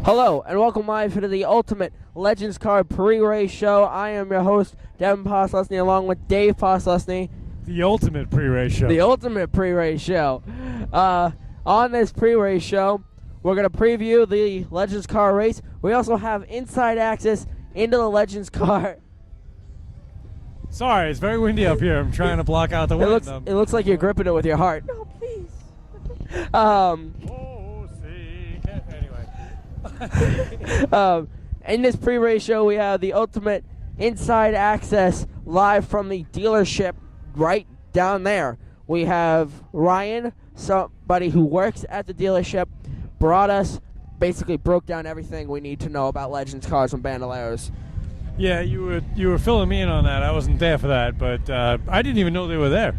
Hello, and welcome live to the Ultimate Legends Card Pre-Race Show. I am your host, Devin Poslusny, along with Dave Poslusny. The Ultimate Pre-Race Show. The Ultimate Pre-Race Show. On this pre-race show, we're going to preview the Legends Car race. We also have inside access into the Legends Car. Sorry, it's very windy up here. I'm trying to block out the wind. It looks like you're gripping it with your heart. No, please. Anyway. In this pre-race show, we have the Ultimate inside access live from the dealership right down there. We have Ryan, somebody who works at the dealership, basically broke down everything we need to know about Legends cars and Bandoleros. Yeah, you were filling me in on that. I wasn't there for that, but I didn't even know they were there.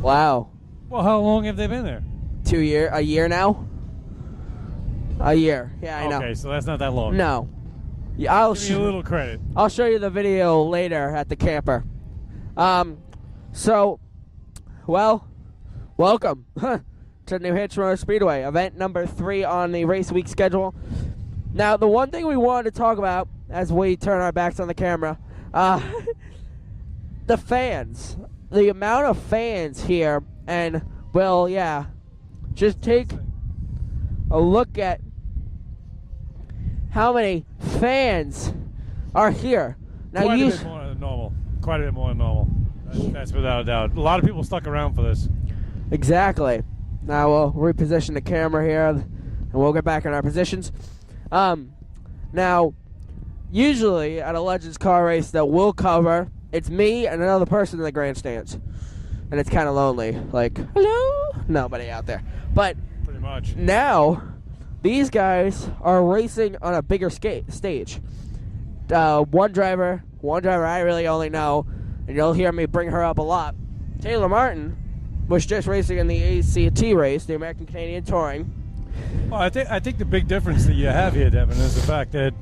Wow. Well, how long have they been there? A year now? A year. Yeah, I know. Okay, so that's not that long. No. Yeah, Give me a little credit. I'll show you the video later at the camper. Welcome to New Hampshire Speedway, event number 3 on the Raceweek schedule. Now, the one thing we wanted to talk about as we turn our backs on the camera, the fans, the amount of fans here, and, well, yeah, just take a look at how many fans are here. Now, Quite a bit more than normal. That's without a doubt. A lot of people stuck around for this. Exactly. Now we'll reposition the camera here, and we'll get back in our positions. Now, usually at a Legends car race that we'll cover, it's me and another person in the grandstands. And it's kind of lonely. Like, hello? Nobody out there. But pretty much. Now, these guys are racing on a bigger stage. One driver I really only know, and you'll hear me bring her up a lot. Taylor Martin was just racing in the ACT race, the American Canadian Touring. Well, I think the big difference that you have here, Devin, is the fact that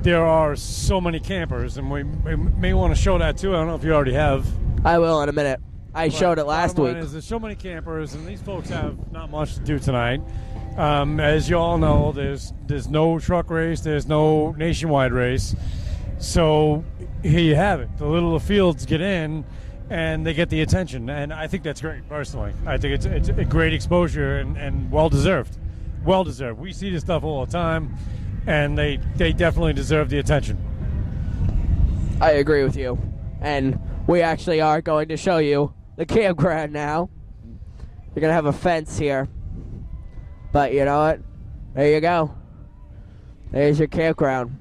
there are so many campers, and we may want to show that too. I don't know if you already have. I will in a minute. I showed it last week. There's so many campers, and these folks have not much to do tonight. As you all know, there's no truck race, there's no nationwide race. So here you have it. The little fields get in, and they get the attention, and I think that's great, personally. I think it's a great exposure and well-deserved. Well-deserved. We see this stuff all the time, and they definitely deserve the attention. I agree with you. And we actually are going to show you the campground now. You're going to have a fence here. But you know what? There you go. There's your campground.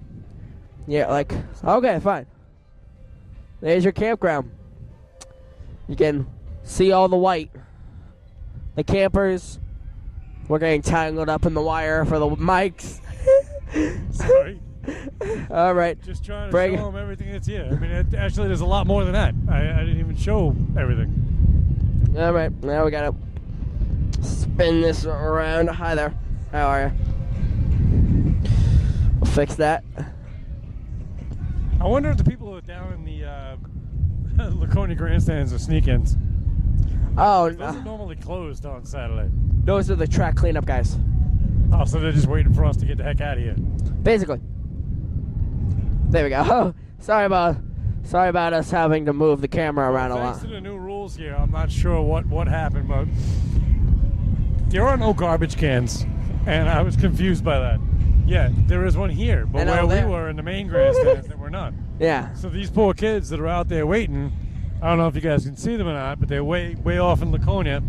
Yeah, okay, fine. There's your campground. You can see all the white. The campers. We're getting tangled up in the wire for the mics. Sorry. All right. Just trying to show them everything that's here. I mean, actually, there's a lot more than that. I didn't even show everything. All right. Now we got to spin this around. Hi there. How are you? We'll fix that. I wonder if the people who are down in the Laconia grandstands are sneak-ins. Oh, those are normally closed on Saturday. Those are the track cleanup guys. Oh, so they're just waiting for us to get the heck out of here. Basically. There we go. Oh, sorry about us having to move the camera around a lot. Thanks to the new rules here, I'm not sure what happened, but there are no garbage cans, and I was confused by that. Yeah, there is one here, but where we were in the main grandstands, there were none. Yeah. So these poor kids that are out there waiting, I don't know if you guys can see them or not, but they're way off in Laconia.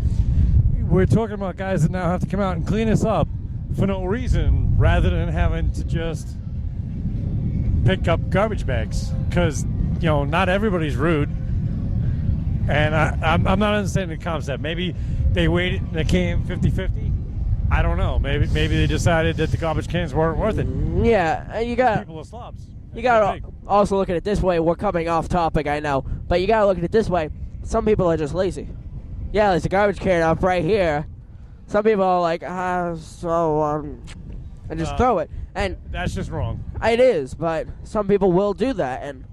We're talking about guys that now have to come out and clean us up for no reason, rather than having to just pick up garbage bags. Because, you know, not everybody's rude. And I'm not understanding the concept. Maybe they waited and they came 50-50. I don't know. Maybe they decided that the garbage cans weren't worth it. Yeah, you got people are slobs. You got to also look at it this way. We're coming off topic, I know, but you got to look at it this way. Some people are just lazy. Yeah, there's a garbage can up right here. Some people are like, and just throw it. And that's just wrong. It is, but some people will do that, and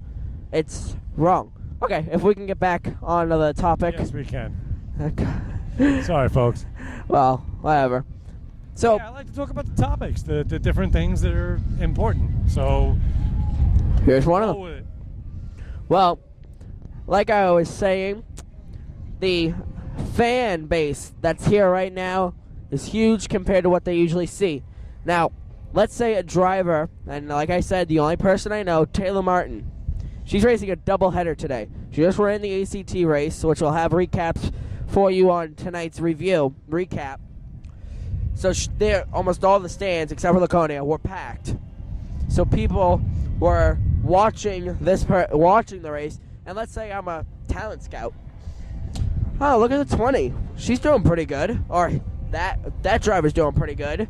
it's wrong. Okay, if we can get back onto the topic. Yes, we can. Sorry, folks. Well, whatever. So I like to talk about the topics, the different things that are important. So here's one of go them. with it. Well, like I was saying, the fan base that's here right now is huge compared to what they usually see. Now, let's say a driver, and like I said, the only person I know, Taylor Martin. She's racing a doubleheader today. She just ran the ACT race, which we'll have recaps for you on tonight's recap. So there, almost all the stands, except for Laconia, were packed. So people were watching the race, and let's say I'm a talent scout. Oh, look at the 20. She's doing pretty good. Or that driver's doing pretty good.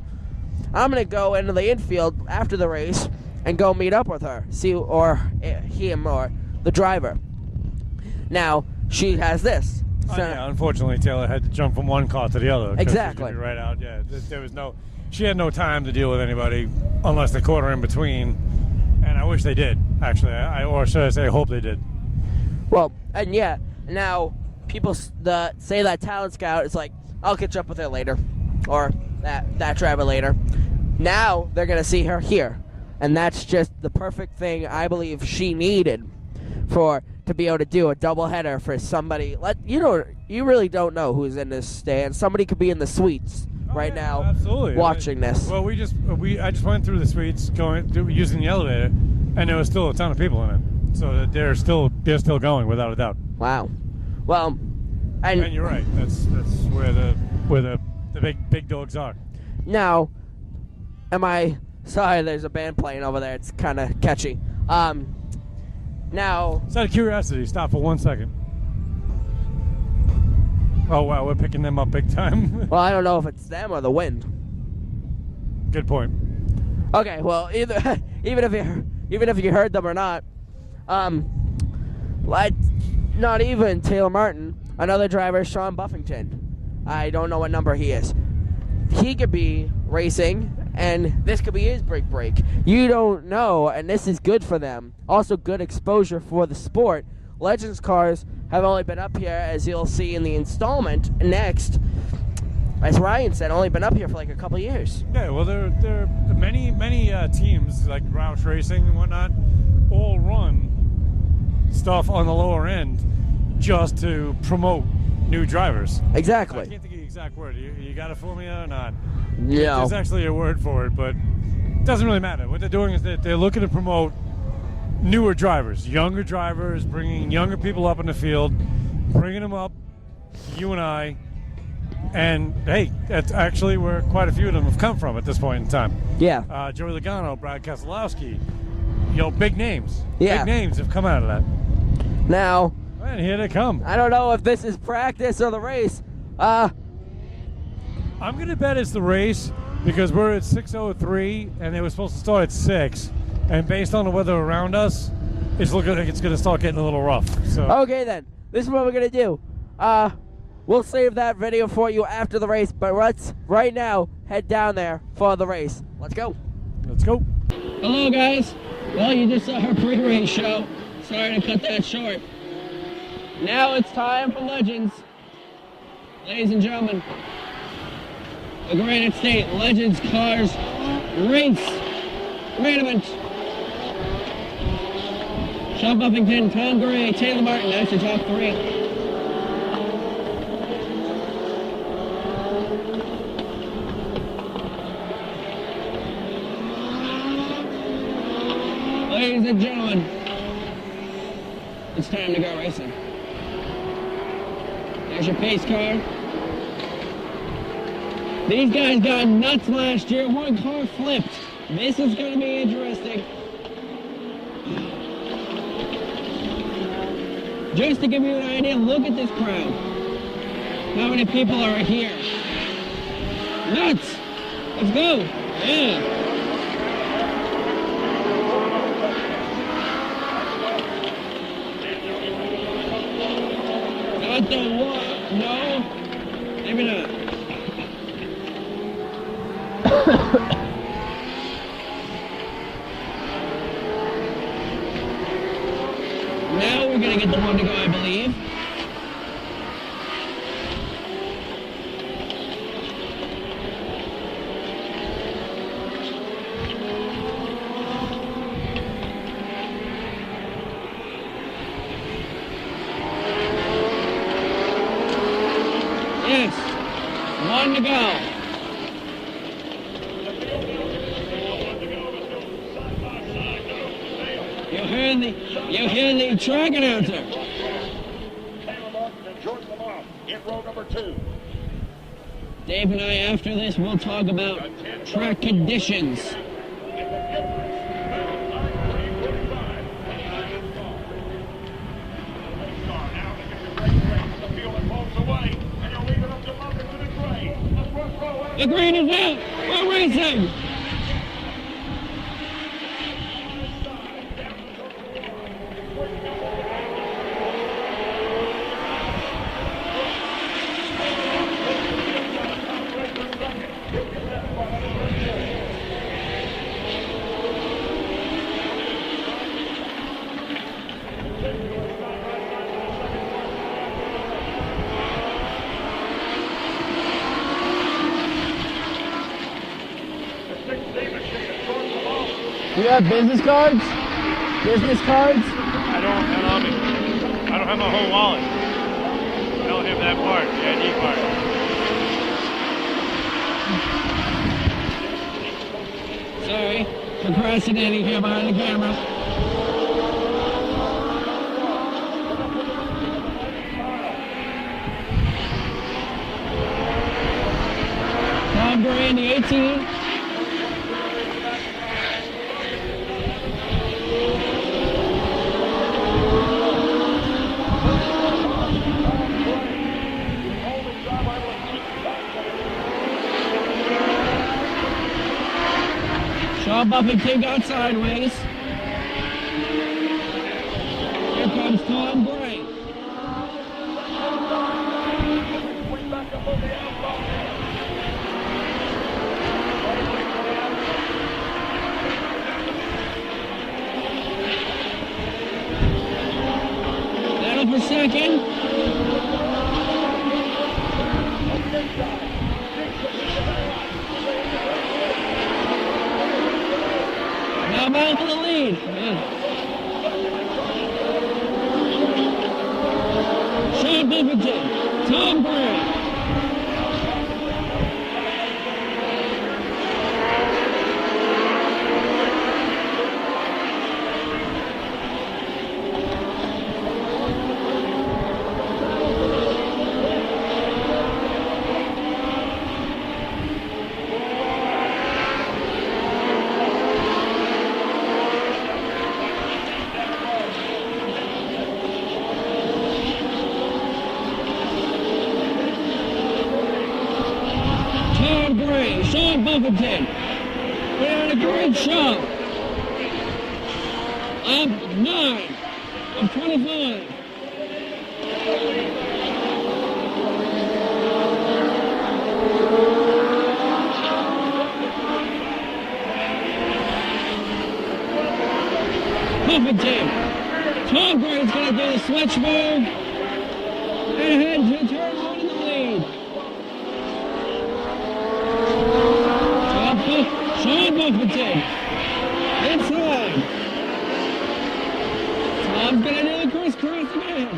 I'm going to go into the infield after the race and go meet up with her, or him, or the driver. Now, she has this. So, yeah, unfortunately, Taylor had to jump from one car to the other. Exactly. She right out. Yeah, she had no time to deal with anybody unless they caught her in between. And I wish they did, actually. Or should I say, I hope they did. Well, and yeah, now people say that talent scout is like, I'll catch up with her later, or that driver later. Now they're going to see her here. And that's just the perfect thing I believe she needed to be able to do a doubleheader for somebody. You really don't know who's in this stand. Somebody could be in the suites now, absolutely, watching this. Well, I just went through the suites using the elevator, and there was still a ton of people in it. So they're still going without a doubt. Wow. Well, and you're right. That's where the big dogs are. Now, sorry, there's a band playing over there. It's kind of catchy. Now, just out of curiosity, stop for 1 second. Oh wow, we're picking them up big time. Well, I don't know if it's them or the wind. Good point. Okay, well, even if you heard them or not, not even Taylor Martin, another driver, Sean Buffington. I don't know what number he is. He could be racing, and this could be his big break. You don't know, and this is good for them. Also, good exposure for the sport. Legends cars have only been up here, as you'll see in the installment next. As Ryan said, only been up here for like a couple years. Yeah, well, there are many teams like Roush Racing and whatnot, all run stuff on the lower end just to promote new drivers. Exactly. I can't think of the exact word. You got it for me or not? Yeah. There's actually a word for it, but it doesn't really matter. What they're doing is that they're looking to promote newer drivers, younger drivers, bringing younger people up in the field, bringing them up, you and I, and hey, that's actually where quite a few of them have come from at this point in time. Yeah. Joey Logano, Brad Keselowski, big names. Yeah. Big names have come out of that. Now, And here they come. I don't know if this is practice or the race. I'm going to bet it's the race because we're at 6:03 and they were supposed to start at 6. And based on the weather around us, it's looking like it's going to start getting a little rough. So okay, then. This is what we're going to do. We'll save that video for you after the race, but let's right now head down there for the race. Let's go. Let's go. Hello, guys. Well, you just saw our pre-race show. Sorry to cut that short. Now it's time for Legends. Ladies and gentlemen, the Granite State Legends Cars Race main event. Sean Buffington, Tom Gray, Taylor Martin, that's your top three. Ladies and gentlemen, it's time to go racing. There's your pace car. These guys got nuts last year. One car flipped. This is going to be interesting. Just to give you an idea, look at this crowd. How many people are here? Nuts! Let's go! Yeah! Not the one. No. Maybe not. Now we're gonna get the one to go, I believe. One to go. You hear the track announcer. In row number 2. Dave and I, after this, we'll talk about track conditions. The green is out. We're racing. You have business cards? Business cards? I don't have my whole wallet. I don't have that part, the ID card. Sorry, procrastinating here behind the camera. Tom Green, the 18. Shaw Buffington got sideways. Here comes Tom Gray. Battle for second. Now battle for the lead. Sean Buffington, Tom Gray. Sean Buffington, put on a great show. Up 9 of 25. Buffington, Tom Gray's going to do the switch move and head to turn 1 in the lead. Sean Buffington, inside. Tom's gonna do the crisscross again.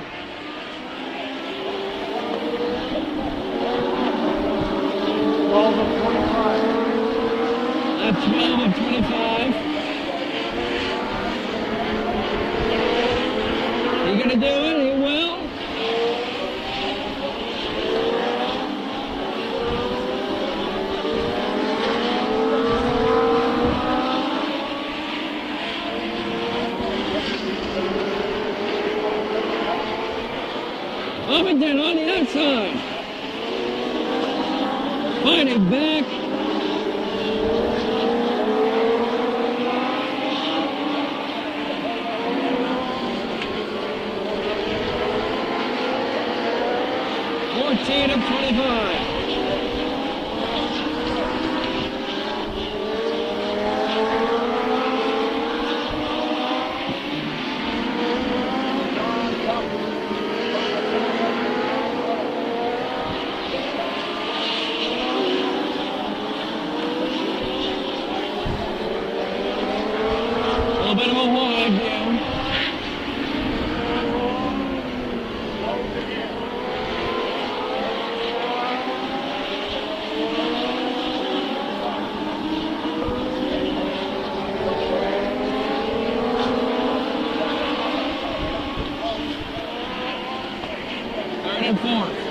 Left 12 of 25. You gonna do it? He will. Buffington on the outside. Fighting back. fourth.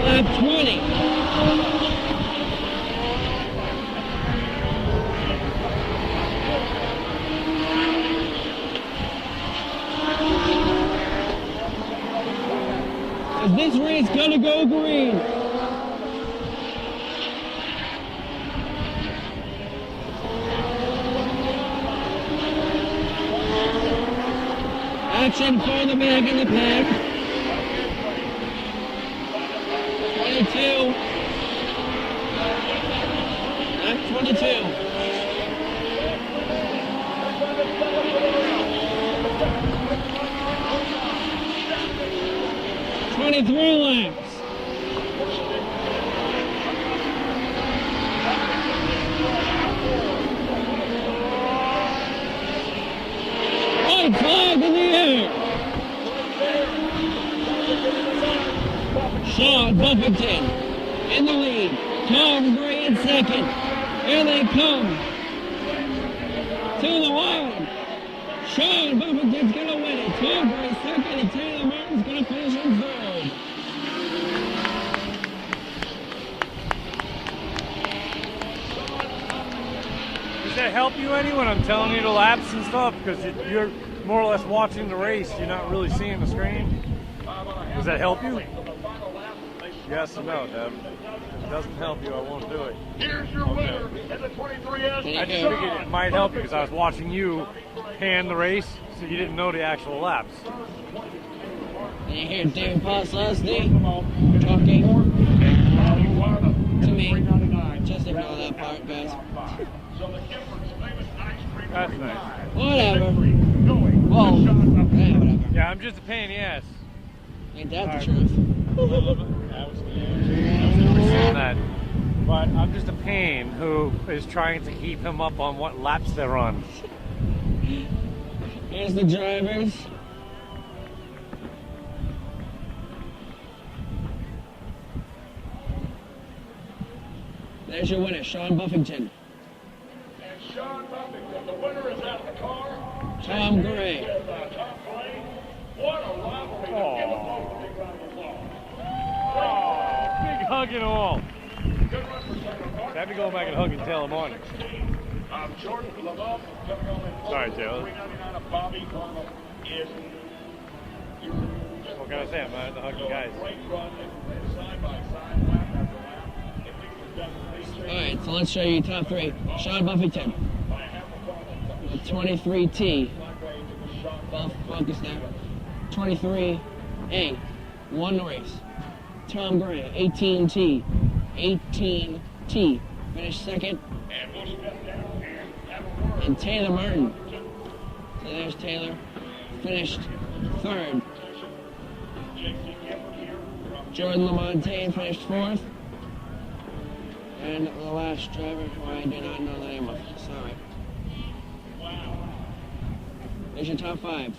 Lap 20. Is this race gonna go green? Action for the back in the pack. 22. Lap 22. Three laps. White flag in the air. Sean Buffington in the lead. Tom Gray in second. Here they come. To the line. Sean Buffington's gonna win it. Tom Gray second, and Taylor Martin's gonna finish in third. Does that help you any when I'm telling you the laps and stuff? Because you're more or less watching the race. You're not really seeing the screen. Does that help you? Yes or no, Deb? If it doesn't help you, I won't do it. Here's your winner in the 23S. I just figured it might help you because I was watching you hand the race, so you didn't know the actual laps. And you hear Devin Poslusny talking to me. Just ignore that part, guys. That's nice. Whatever. Whoa. Yeah, whatever. Yeah, I'm just a pain in the ass. Ain't that the truth? That. But I'm just a pain who is trying to keep him up on what laps they're on. Here's the drivers. There's your winner, Sean Buffington. And Sean Buffington, the winner is out of the car. Tom Gray. What a rivalry. Give them both a big round of applause. Big hug and all. Good run for Taylor Martin. Have me go back and hug and tell him on it. Jordan for the love coming home in Sorry, Taylor. $3.99 of Bobby Carmel is What can I say? I'm not the hug you guys. great run side by side, lap after lap. Alright, so let's show you top three. Sean Buffington with 23T. Both focus there. 23A, one race. Tom Gray, 18T. 18T. Finished second. And Taylor Martin. So there's Taylor. Finished third. Jordan Lamontagne finished fourth. And the last driver, who I do not know the name of. Sorry. There's your top five.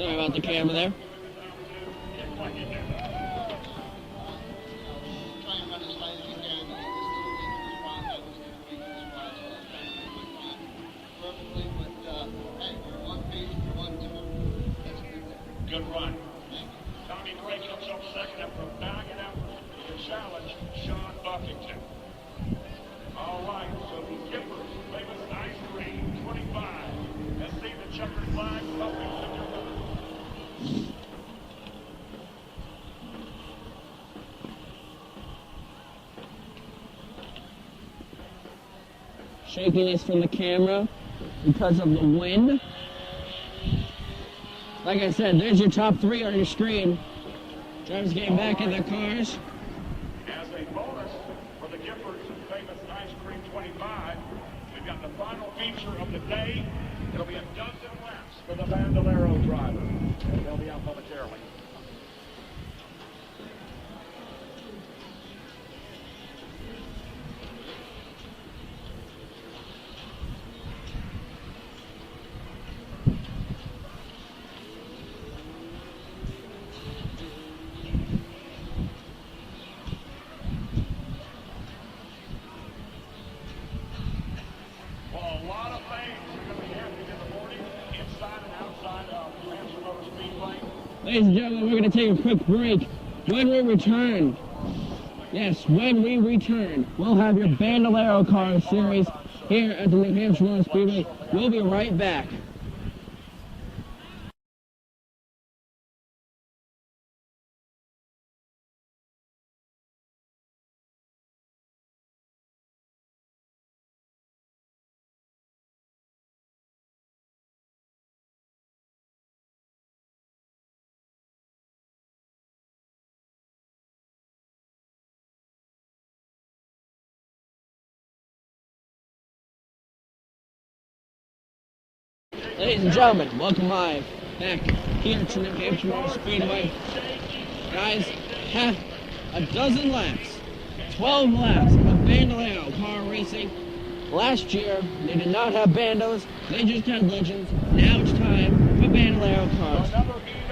Sorry about the camera there. Good run. Tommy Gray comes up second after backing out the challenge, Sean Buffington. All right, so the Kippers, famous ice cream, 25. Let's see the checkered flag, Buffington. Shakiness from the camera because of the wind. Like I said, there's your top 3 on your screen. Drivers getting back in their cars. As a bonus for the Kippers, famous ice cream 25, we've got the final feature of the day. It'll be a dozen laps for the Bandolero driver. And they'll be out momentarily. Well, a lot of things are going to be happening in the morning, inside and outside of Raceweek Speedway. Ladies and gentlemen, we're going to take a quick break. When we return, yes, when we return, we'll have your Bandolero Car Series here at the New Hampshire Motor Speedway. We'll be right back. Ladies and gentlemen, welcome live back here to New Hampshire Motor Speedway. Guys, half a dozen laps, 12 laps of Bandolero car racing. Last year, they did not have bandos, they just had legends. Now it's time for Bandolero cars.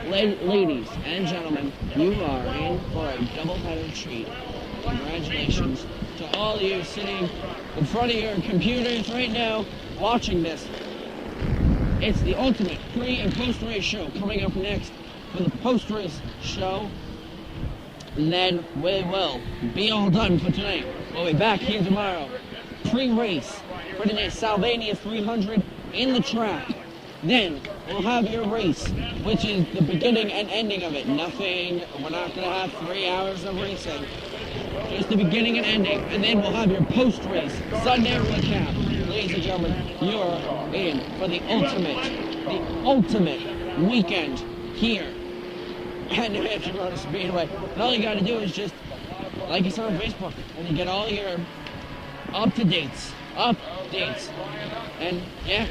Ladies and gentlemen, you are in for a double-headed treat. Congratulations to all of you sitting in front of your computers right now watching this. It's the ultimate pre- and post-race show coming up next for the post-race show. And then we will be all done for tonight. We'll be back here tomorrow. Pre-race for today's Salvania 300 in the track. Then we'll have your race, which is the beginning and ending of it. Nothing, we're not going to have 3 hours of racing. Just the beginning and ending. And then we'll have your post-race Sunday recap. Ladies and gentlemen, you're in for the ultimate weekend here at New Hampshire Motor Speedway. And all you got to do is just like us on Facebook, and you get all your updates. And yeah,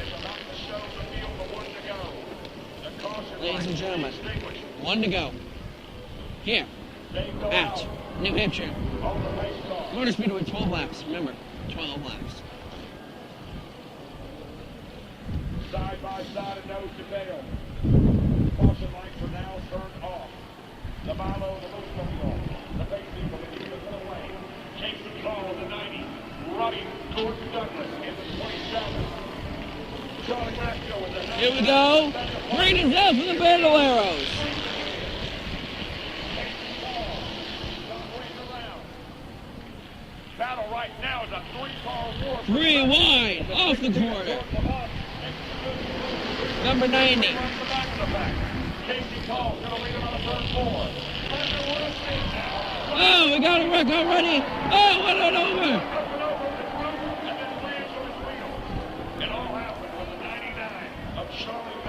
ladies and gentlemen, 1 to go here at New Hampshire Motor Speedway. 12 laps. Remember, 12 laps. Side by side and nose to tail. Caution lights are now turned off. The Milo, the loose control. The base people in the away. Jason Call, the 90. Running Gordon Douglas in the 27. Charlie Brasco in the 90. Here we go. Granite out for the Bandoleros. Battle right now is a 3-car war. 3 wide off the corner. Number 90. Casey Call's going to lead him on the first 4. Oh, we got a wreck already. Oh, what an over. It all happened with the 99 of Charlie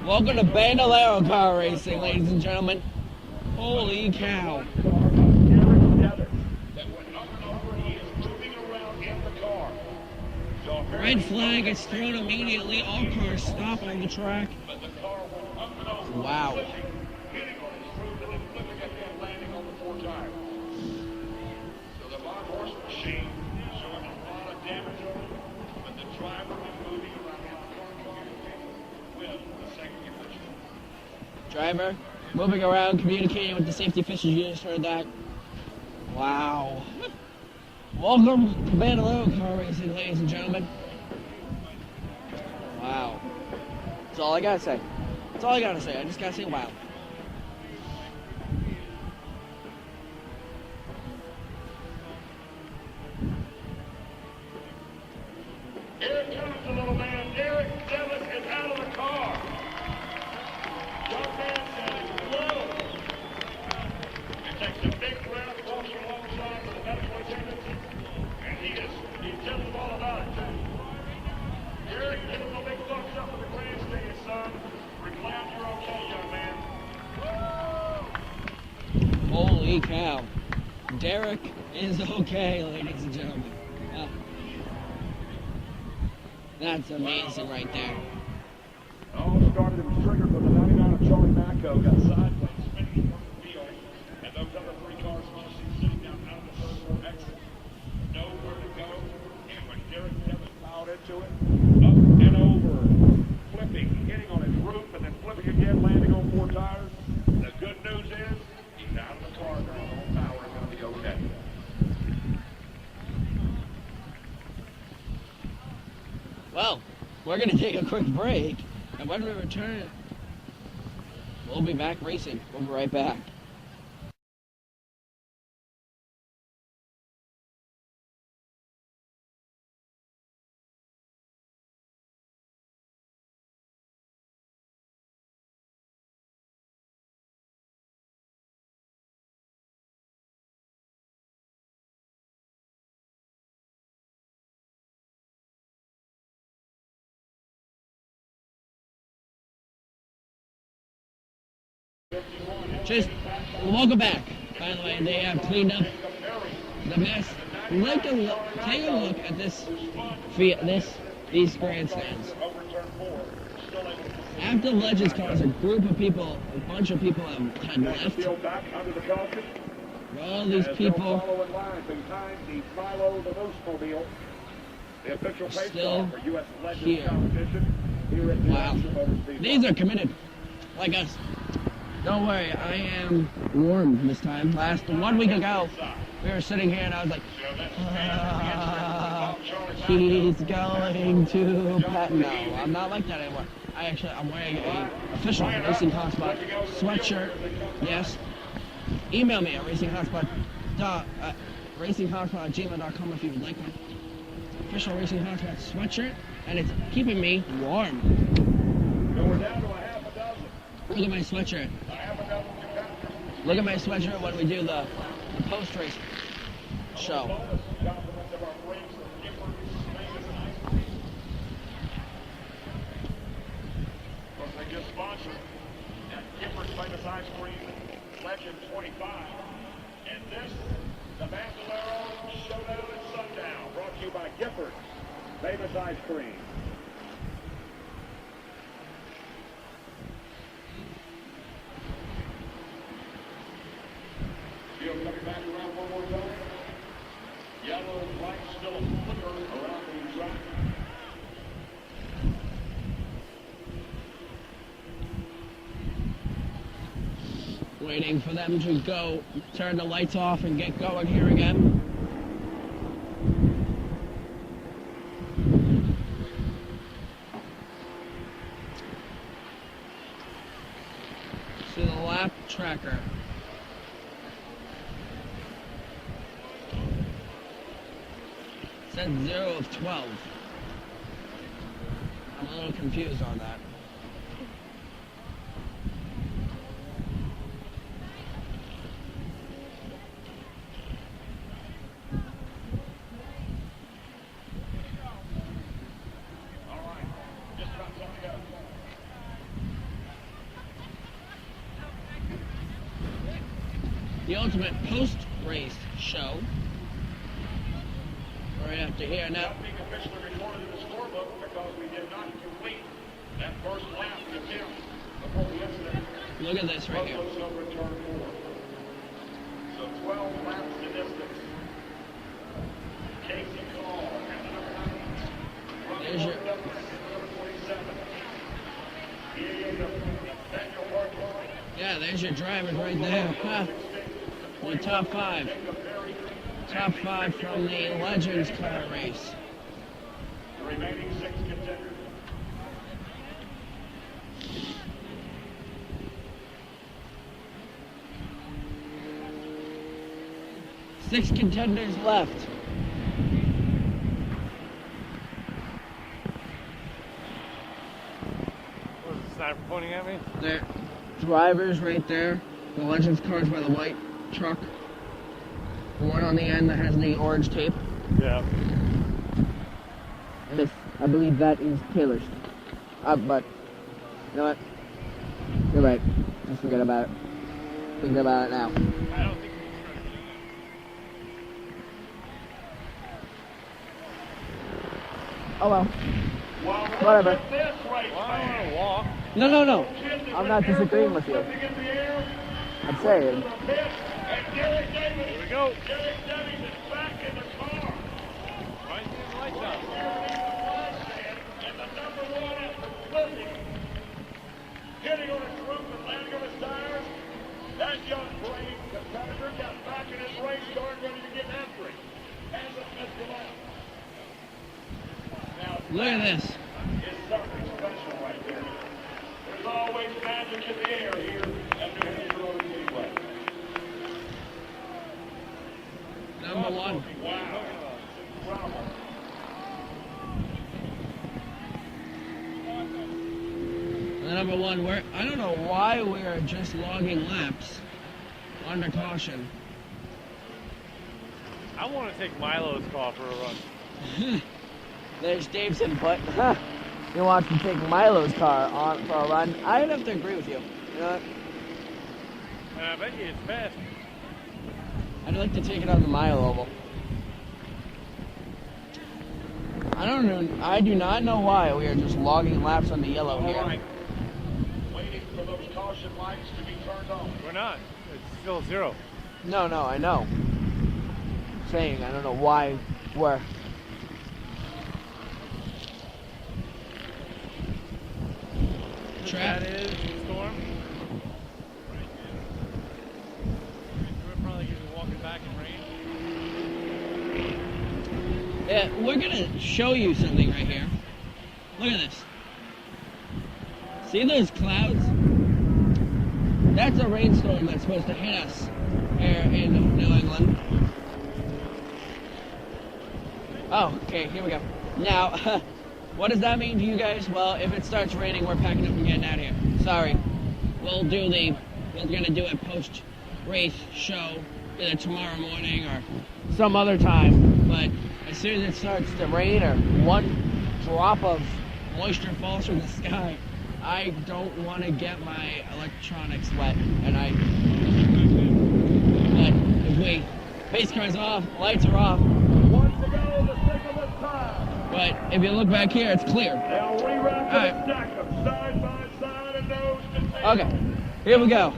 Welcome to Bandolero car racing, ladies and gentlemen. Holy cow. Red flag is thrown immediately. All cars stop on the track. Wow. So the one-horse machine showing a lot of damage on it, but the driver is moving around the car with the safety official. Driver moving around, communicating with the safety officials. You just heard that. Wow. Welcome to Bandoleros car racing, ladies and gentlemen. Wow. That's all I gotta say. That's all I gotta say. I just gotta say wow. Here comes the little man. Derek Devin is out of the car. Young man says, whoa. He takes a big breath, walks alongside with the medical attendant, and he's telling them all about it, too. Derek, give him a big thumbs up for the grandstand, son. We're glad you're okay, young man. Holy cow. Derek is okay, ladies and gentlemen. That's amazing right there. All started, it was triggered when the 99 of Charlie Macco got sideways, spinning from the field, and those other three cars you see sitting down out of the third floor exit. Nowhere to go, and when Derek Devin plowed into it, up and over, flipping, hitting on his roof, and then flipping again, landing on four tires. The good news is, he's out of the car now, all power is going to be okay. Well, we're going to take a quick break, and when we return, we'll be back racing. We'll be right back. Just welcome back. By the way, they have cleaned up the mess. Take a look at these grandstands. After the Legends cars, a bunch of people had left. All these people are still here. Wow. These are committed, like us. Don't worry, I am warm this time. Last 1 week ago, we were sitting here and I was like, he's going to Pat. No, I'm not like that anymore. I'm wearing a official Racing Hotspot sweatshirt. Yes. Email me at racinghotspot@gmail.com if you would like one. Official Racing Hotspot sweatshirt, and it's keeping me warm. Look at my sweatshirt. Look at my sweatshirt when we do the post-race show. They just sponsored at Giffords Famous Ice Cream Legend 25. And this, the Bandoleros Showdown at Sundown, brought to you by Giffords Famous Ice Cream. Field coming back around one more time. Yellow light still a flicker around the track. Waiting for them to go, turn the lights off and get going here again. To the lap tracker. It said 0 of 12. I'm a little confused on that. the ultimate post-race show. Right after here now. Not being officially recorded in the scorebook because we did not complete that first lap to count before the incident. Look at this right here. Poslusny over in turn 4. So 12 laps to distance. Casey Call at the number 9. There's your... Number 27. Daniel Barclay. Yeah, there's your drivers right there. Huh. The top 5. Top 5 from the Legends car race. The remaining 6 contenders. Six contenders left. What is the sniper pointing at me? There, drivers right there. The Legends cars by the white truck. The one on the end that has the orange tape. Yeah. And this, I believe that is Taylor's. But, you know what? You're right. Just forget about it. Forget about it now. I don't think Oh well. Well, Whatever. look at this race, I man. want to walk. No. I'm not disagreeing with you. I'm saying. Here we go. Derek Davies is back in the car. Right in the lights out. And the number 1 is flipping. Hitting on his roof and landing on his tires. That young brave competitor got back in his race car and ready to get after it. As a physical out. Now, Look at this. is something special right there. There's always magic in the air here at New Hampshire Motor Speedway. Number 1. Wow. Bravo. The number 1, I don't know why we are just logging laps under caution. I want to take Milo's car for a run. There's Dave's input. He wants to take Milo's car on for a run. I'd have to agree with you. You know what? And I bet you it's fast. I'd like to take it on the mile oval. I do not know why we are just logging laps on the yellow All here. right. Waiting for those caution lights to be turned on. We're not. It's still 0. No, I know. I'm saying I don't know why we're. That is Storm. Right we're probably going to be walking back in rain. Yeah, we're gonna show you something right here. Look at this. See those clouds? That's a rainstorm that's supposed to hit us here in New England. Oh, okay, here we go. Now, what does that mean to you guys? Well, if it starts raining, we're packing up and getting out of here. Sorry. We're gonna do a post-race show either tomorrow morning or some other time. But as soon as it starts to rain or one drop of moisture falls from the sky, I don't want to get my electronics wet. But if pace car's off, lights are off. One to go, the signal is time. But if you look back here, it's clear. They'll rewrap All right. and stack them side by side and nose to tail. Okay, here we go.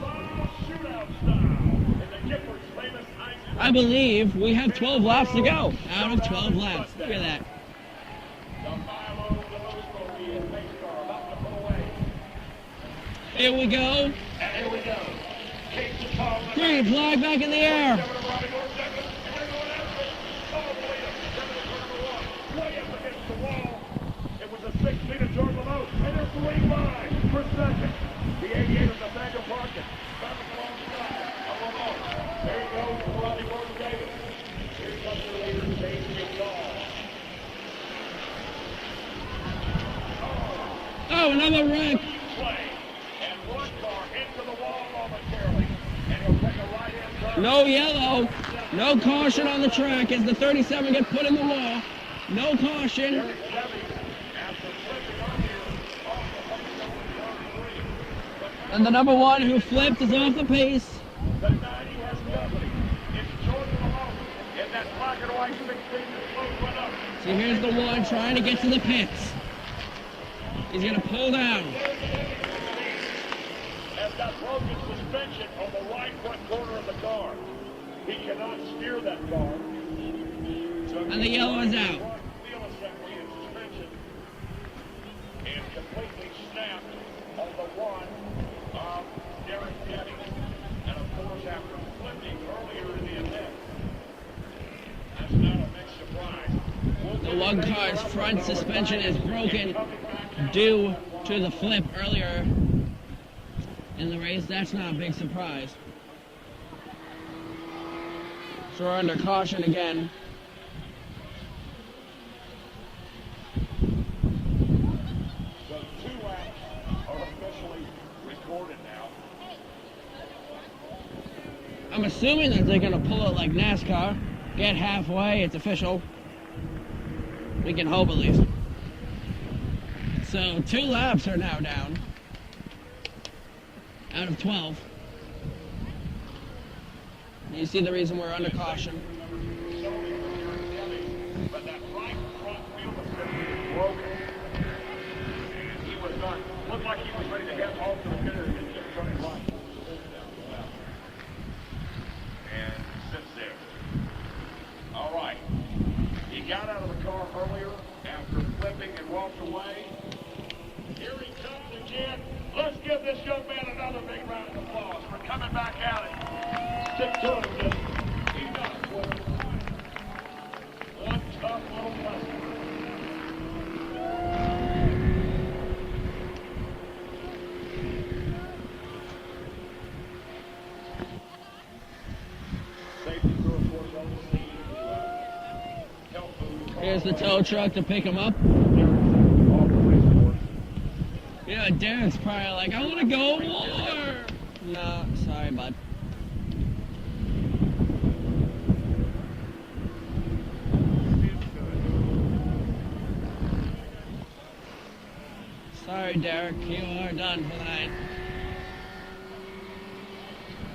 Shootout style in the Giffords' famous ice. I believe we have 12 laps to go out of 12 laps. Look at that. The Milo, the Losco, and pace car about to pull away. Here we go. And here we go. Casey Call. Green flag back in the air. It was a 6-meter George Lamont, and there's the lead line for second. The aviators of Banjo Parkin. Travis alongside of Lamont. There he goes, Rodney Gordon Davis. Here comes the leader, Casey Call. Oh, another wreck. Play. And one car into the wall momentarily. And he'll take a right-hand turn. No yellow. No caution on the track as the 37 gets put in the wall. No caution. And the number 1 who flipped is off the pace. The 90 has done black and white 16 to slow one up. So here's the one trying to get to the pits. He's going to pull down. Has got broken suspension on the right front corner of the car. He cannot steer that car. So And the yellow is out. Wheel assembly and suspension. And completely snapped on the one of Derek Denny. And of course, after flipping earlier in the event, that's not a big surprise. The one car's front suspension is broken due to the flip earlier in the race. That's not a big surprise. So we're under caution again. So 2 laps are officially recorded now. I'm assuming that they're going to pull it like NASCAR. Get halfway, it's official. We can hope at least. So 2 laps are now down. Out of 12. You see the reason we're under caution. But that right front wheel assembly is broken. And he was not, looked like he was ready to head off to the finish and just turn right. And sits there. All right. He got out of the car earlier after flipping and walked away. Here he comes again. Let's give this young man another big round of applause for coming back at it. Stick to it, just he's not a quitter. One tough little customer. Safety crew, of course, on the scene to help move. Here's the tow truck to pick him up. Off the race course. You know, Derek's probably like, I want to go more. No, sorry, bud. Sorry, Derek, you are done for the night.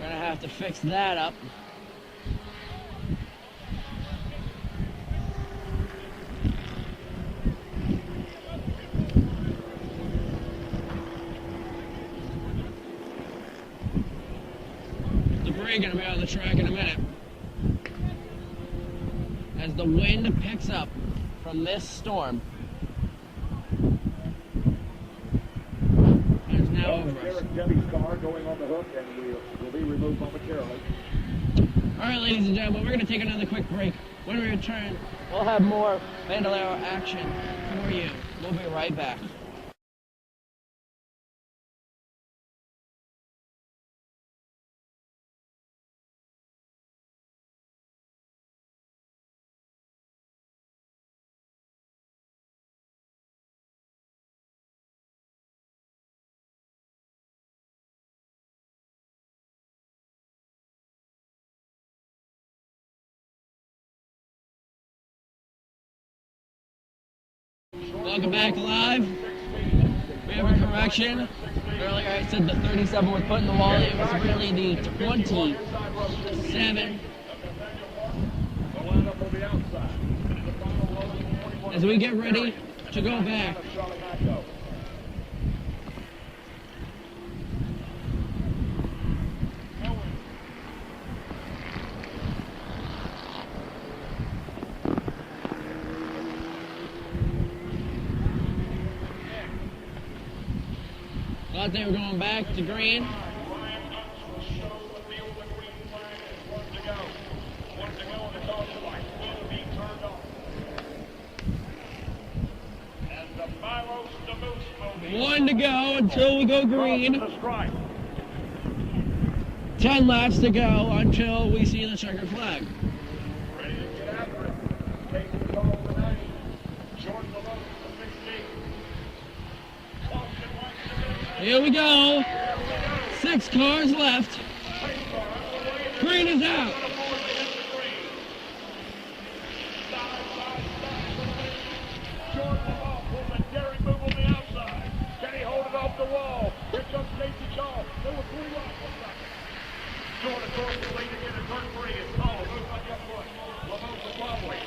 We're gonna have to fix that up. Debris gonna be on the track in a minute. As the wind picks up from this storm. It's now over us. Derek Debbie's car going on the hook and will be removed momentarily. Alright, ladies and gentlemen, we're going to take another quick break. When we return, we'll have more Bandolero action for you. We'll be right back. Welcome back live. We have a correction. Earlier I said the 37 was put in the wall. It was really the 27. As we get ready to go back. Thought they were going back to green. One to go until we go green. 10 laps to go until we see the checkered flag. Ready to get after it. Taking the call for 90. Jordan the low for 16. Here we go. 6 cars left. Green is out. Jordan off, will the Derry move on the outside? Can he hold it off the wall? Here comes Casey Shaw. There were 3 laps. Jordan Thorpe leading into turn 3. It's Cole. Moves back up front. Lamosa Plumley.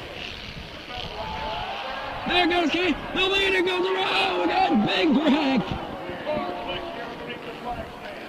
There goes Key. The leader goes around. And big wreck. Far six here underneath the flag stand.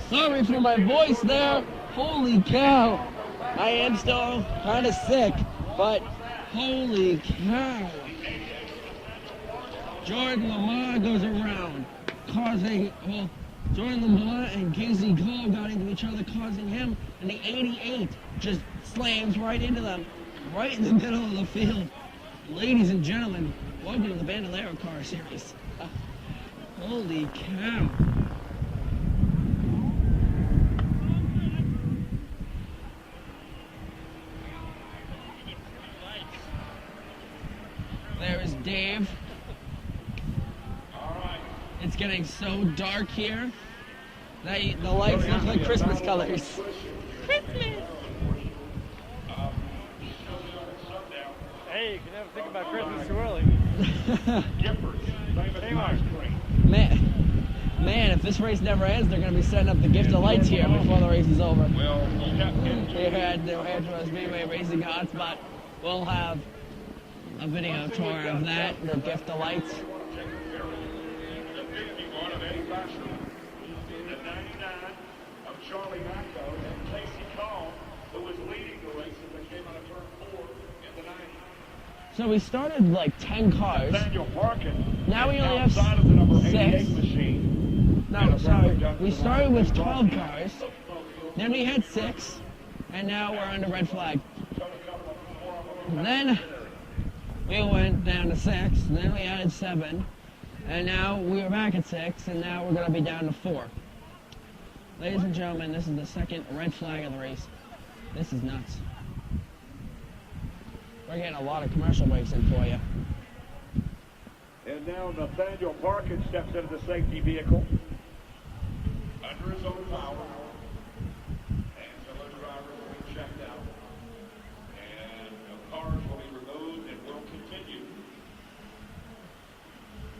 Sorry for my voice there. Holy cow. I am still kind of sick, but holy cow. Jordan Lamar goes around, causing, well, Jordan Lamar and Casey Cole got into each other, causing him, and the 88 just slams right into them, right in the middle of the field. Ladies and gentlemen, welcome to the Bandolero Car Series. Holy cow. There is Dave. It's getting so dark here that the lights look like Christmas colors. Christmas! Hey, you can never think about Christmas too early. Man, if this race never ends, they're going to be setting up the gift of lights here before the race is over. Here at the Speedway Racing Hotspot, we'll have a video tour of that, the gift of lights. The 51 of Eddie Basher. The 99 of Charlie Macko and Casey Cole, who was leading the race as they came out of turn 4 in the 90. So we started like 10 cars. Daniel Parkin. Now we only have outside of the number 88 6. machine. No, sorry. We started with 12 cars, then we had 6, and now we're under red flag. And then we went down to 6, and then we added 7, and now we're back at 6, and now we're going to be down to 4. Ladies and gentlemen, this is the second red flag of the race. This is nuts. We're getting a lot of commercial breaks in for you. And now Nathaniel Parkin steps into the safety vehicle. Under his own power. And some of the drivers will be checked out. And the cars will be removed and will continue.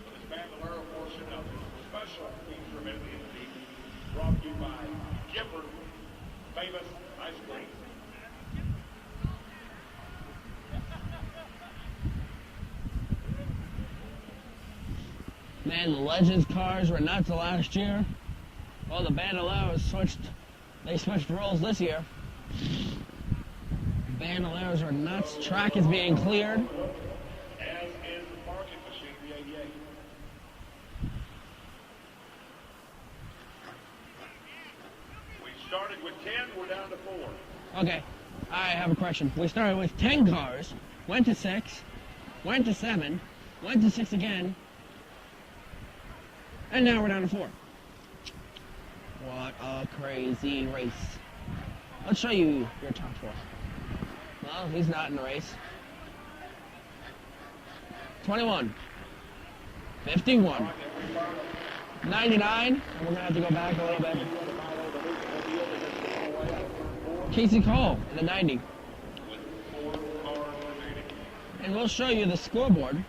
For this Bandolero portion of this special feature event brought to you by Gifford Famous Ice Cream. Man, the Legends cars were nuts last year. Well, the Bandoleros switched roles this year. Bandoleros are nuts. Track is being cleared. As is the parking machine, the 88. We started with 10, we're down to 4. Okay, I have a question. We started with 10 cars, went to 6, went to 7, went to 6 again, and now we're down to 4. What a crazy race. Let's show you your top 4. Well, he's not in the race. 21, 51, 99, and we're going to have to go back a little bit. Casey Cole in the 90. And we'll show you the scoreboard.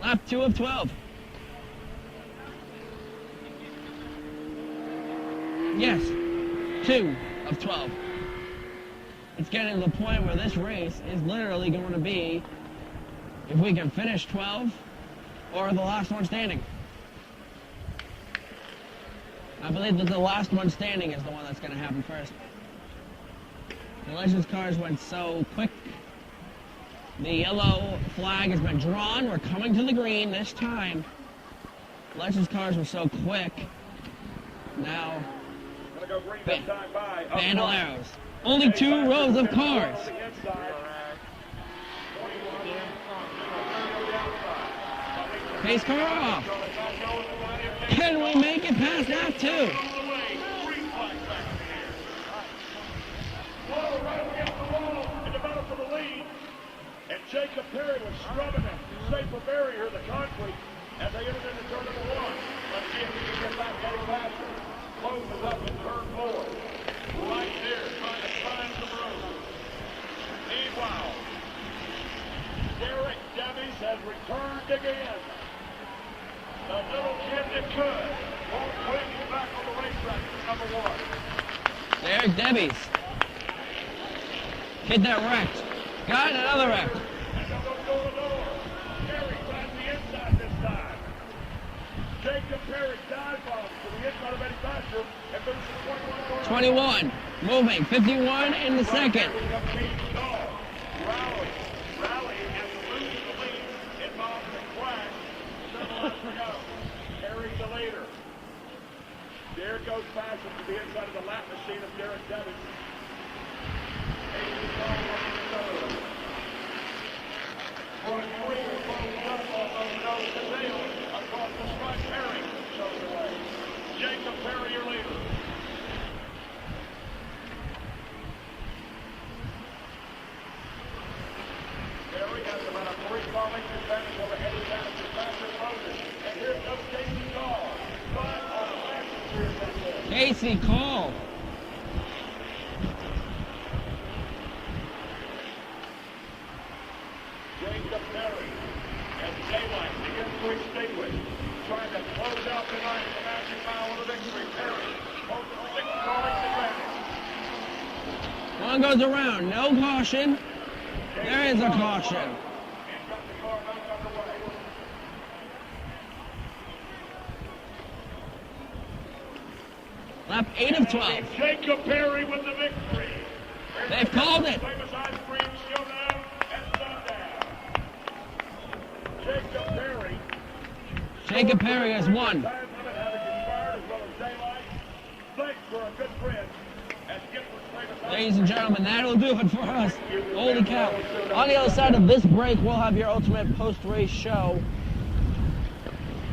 Lap 2 of 12. Yes, 2 of 12. It's getting to the point where this race is literally going to be if we can finish 12 or the last one standing. I believe that the last one standing is the one that's going to happen first. The Legends cars went so quick. The yellow flag has been drawn. We're coming to the green this time. Legends cars were so quick. Now, Bandoleros. Only 2 rows of cars. Pace car off. Can we make it past that 2? Whoa, right against the wall in the battle for the lead. And Jacob Perry was scrubbing a safer barrier, the concrete, as they entered into turn number 1. Let's see if we can get back any faster. Closes up in turn 4. Right there, trying to find some room. Meanwhile, Derek Devies has returned again. The little kid that could won't quit. He's back on the racetrack for number 1. Derek Devies. Hit that wrecked. Got another wrecked. And they'll go door to door. Perry finds the inside this time. Jacob Perry dive bombs to the inside of Eddie Thatcher and moves to 21. 21. Moving. 51 in the second. Rally after losing the lead involved a crash. 7 laps to go. Perry's the leader. There goes Fashion to the inside of the lap machine of Derek Devies. Across the stripe, Perry shows the way. Jacob Perry, your leader. Perry has about a 3-car length advantage over Eddie Thatcher, faster and loaded. And here comes Casey Call. But on the left, here's that list. Casey Call. Jacob Perry as daylight begins to extinguish. Trying to close out the night with the magic mile of the victory. Perry holds a 6-car length advantage. One goes around. No caution. There is a caution. And got the car back underway. Lap 8 of 12. Jacob Perry with the victory. They've called it. Famous ice cream showdown at sundown. Jacob Perry. Jacob Perry has won. Time limit having expired as well as daylight. Thanks for a good friend. As Giffords famous ice Ladies and gentlemen, that'll do it for us. Holy cow. On the other side of this break, we'll have your ultimate post-race show.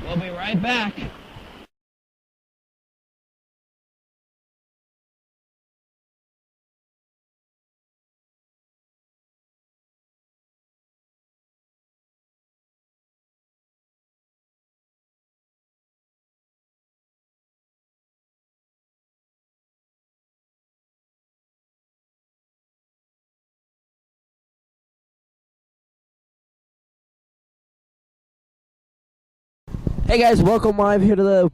We'll be right back. Hey guys, welcome live here to the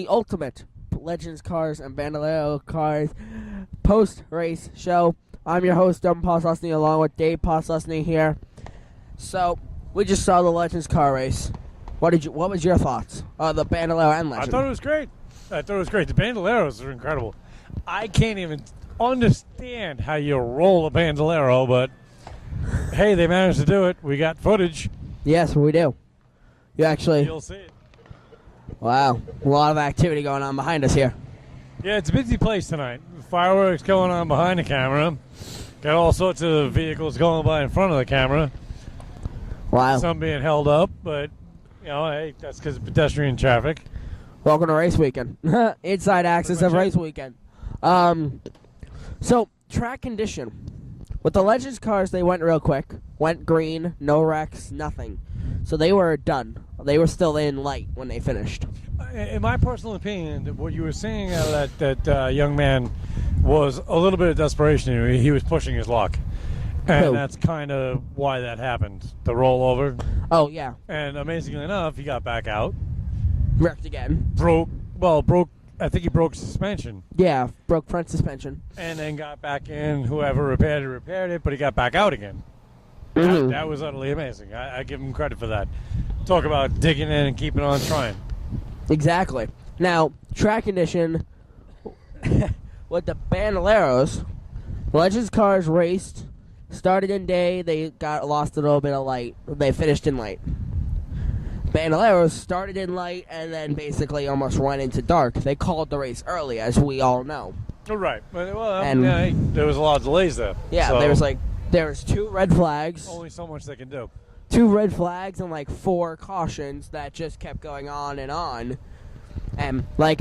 ultimate Legends Cars and Bandolero Cars post-race show. I'm your host, Devin Poslusny, along with Dave Poslusny here. So, we just saw the Legends car race. What was your thoughts on the Bandolero and Legend? I thought it was great. The Bandoleros are incredible. I can't even understand how you roll a Bandolero, but hey, they managed to do it. We got footage. Yes, we do. You'll see it. Wow, a lot of activity going on behind us here. Yeah, it's a busy place tonight. Fireworks going on behind the camera. Got all sorts of vehicles going by in front of the camera. Wow. Some being held up, but, you know, hey, that's because of pedestrian traffic. Welcome to race weekend. Inside access of race weekend. So, track condition. With the Legends cars, they went real quick. Went green, no wrecks, nothing. So they were done. They were still in light when they finished. In my personal opinion, what you were seeing out of that young man was a little bit of desperation. He was pushing his luck. And Who? that's kind of why that happened. The rollover. Oh, yeah. And amazingly enough, he got back out. Wrecked again. Broke, I think he broke suspension. Yeah, broke front suspension. And then got back in. Whoever repaired it, but he got back out again. Mhm. That was utterly amazing. I give him credit for that. Talk about digging in and keeping on trying. Exactly. Now, track condition with the Bandoleros, Legends cars raced, started in day, they lost a little bit of light. They finished in light. Bandoleros started in light and then basically almost went into dark. They called the race early, as we all know. Oh, right. Well, And- yeah, there was a lot of delays there. Yeah, So there was 2 red flags. only so much they can do. 2 red flags and 4 cautions that just kept going on. And like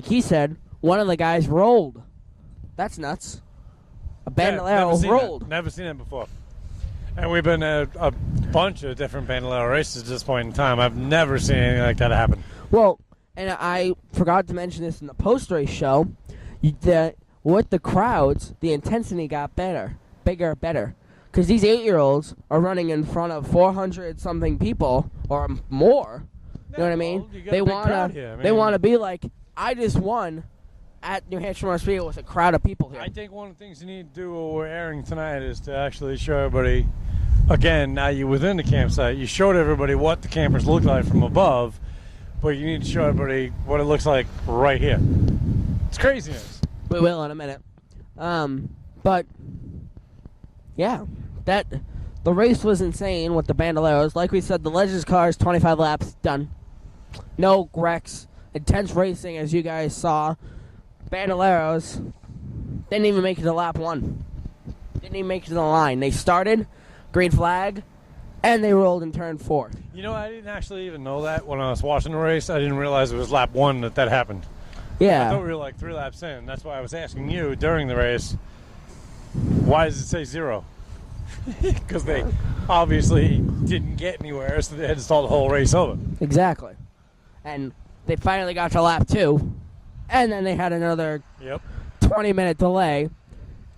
he said, one of the guys rolled. That's nuts. A Bandolero rolled. Never seen it before. And we've been at a bunch of different Bandolero races at this point in time. I've never seen anything like that happen. Well, and I forgot to mention this in the post-race show, with the crowds, the intensity got better. Because these 8-year-olds are running in front of 400-something people or more. You know what I mean? They want to be like, I just won at New Hampshire Motor Speedway with a crowd of people here. I think one of the things you need to do what we're airing tonight is to actually show everybody, again, now you're within the campsite, you showed everybody what the campers look like from above, but you need to show everybody what it looks like right here. It's craziness. We will in a minute. But, yeah, the race was insane with the Bandoleros. Like we said, the Legends cars, 25 laps, done. No wrecks. Intense racing, as you guys saw. Bandoleros didn't even make it to lap 1. Didn't even make it to the line. They started, green flag, and they rolled in turn 4. You know, I didn't actually even know that when I was watching the race. I didn't realize it was lap 1 that happened. Yeah. I thought we were like 3 laps in. That's why I was asking you during the race, why does it say 0? Because they obviously didn't get anywhere, so they had to start the whole race over. Exactly. And they finally got to lap 2, and then they had another 20-minute delay,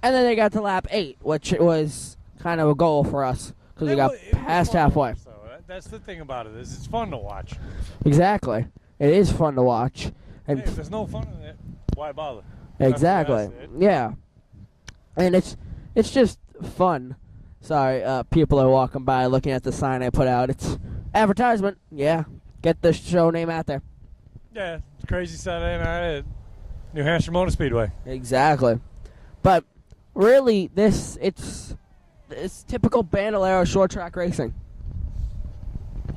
and then they got to lap 8, which was kind of a goal for us because we got past halfway. So that's the thing about it, is it's fun to watch. Exactly. It is fun to watch. And if there's no fun in it, why bother? Exactly. Yeah. And it's just fun. Sorry, people are walking by looking at the sign I put out. It's advertisement. Yeah. Get the show name out there. Yeah, it's crazy Saturday night at New Hampshire Motor Speedway. Exactly. But really, it's typical Bandolero short track racing.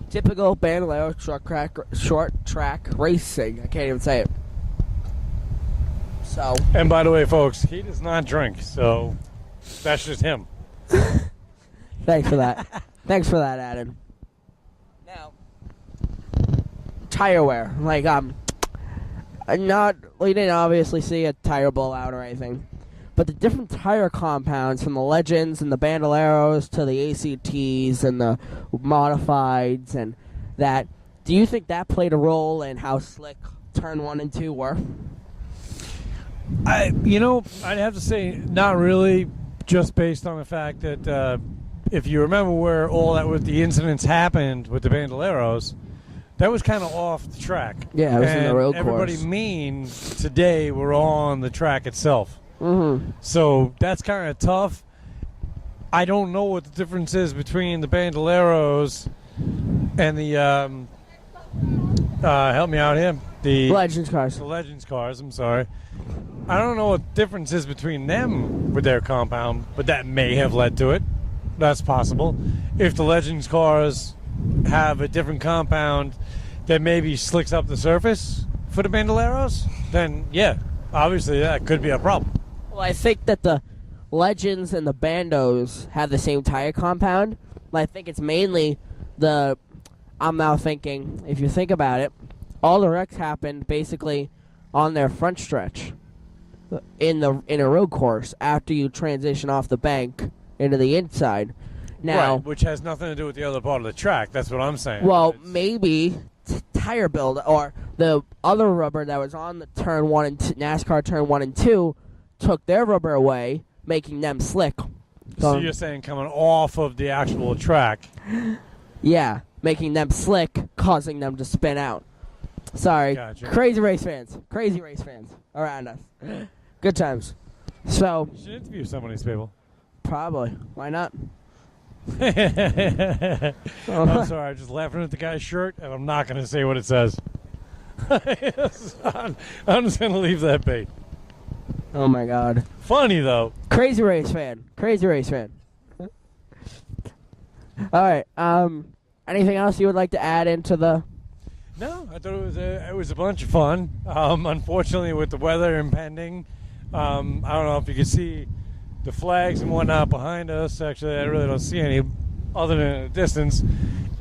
Typical Bandolero short track racing. I can't even say it. So. And by the way, folks, he does not drink, so that's just him. Thanks for that. Thanks for that, Adam. Now, tire wear. Like, we didn't obviously see a tire blowout or anything, but the different tire compounds from the Legends and the Bandoleros to the ACTs and the Modifieds and that, do you think that played a role in how slick turn 1 and 2 were? I'd have to say not really, just based on the fact that if you remember where all that with the incidents happened with the Bandoleros, that was kind of off the track. Yeah, it was in the road everybody course. mean today were on the track itself. Mm-hmm. So that's kind of tough. I don't know what the difference is between the Bandoleros and the help me out here. The Legends cars. The Legends cars, I'm sorry. I don't know what the difference is between them with their compound, but that may have led to it. That's possible. If the Legends cars have a different compound that maybe slicks up the surface for the Bandoleros, then yeah, obviously that could be a problem. Well, I think that the Legends and the Bandos have the same tire compound. I think it's mainly I'm now thinking, if you think about it, all the wrecks happened basically on their front stretch in a road course after you transition off the bank into the inside. Now, right, which has nothing to do with the other part of the track. That's what I'm saying. Well, maybe tire build or the other rubber that was on the turn 1 and NASCAR turn 1 and 2 took their rubber away, making them slick. So you're saying coming off of the actual track? Yeah, making them slick, causing them to spin out. Sorry, gotcha. Crazy race fans around us. Good times. So you should interview some of these people. Probably. Why not? I'm sorry, I'm just laughing at the guy's shirt, and I'm not going to say what it says. I'm just going to leave that be. Oh, my God. Funny, though. Crazy race fan. All right. Anything else you would like to add into the... No, I thought it was a bunch of fun. Unfortunately, with the weather impending, I don't know if you can see the flags and whatnot behind us. Actually, I really don't see any other than in the distance.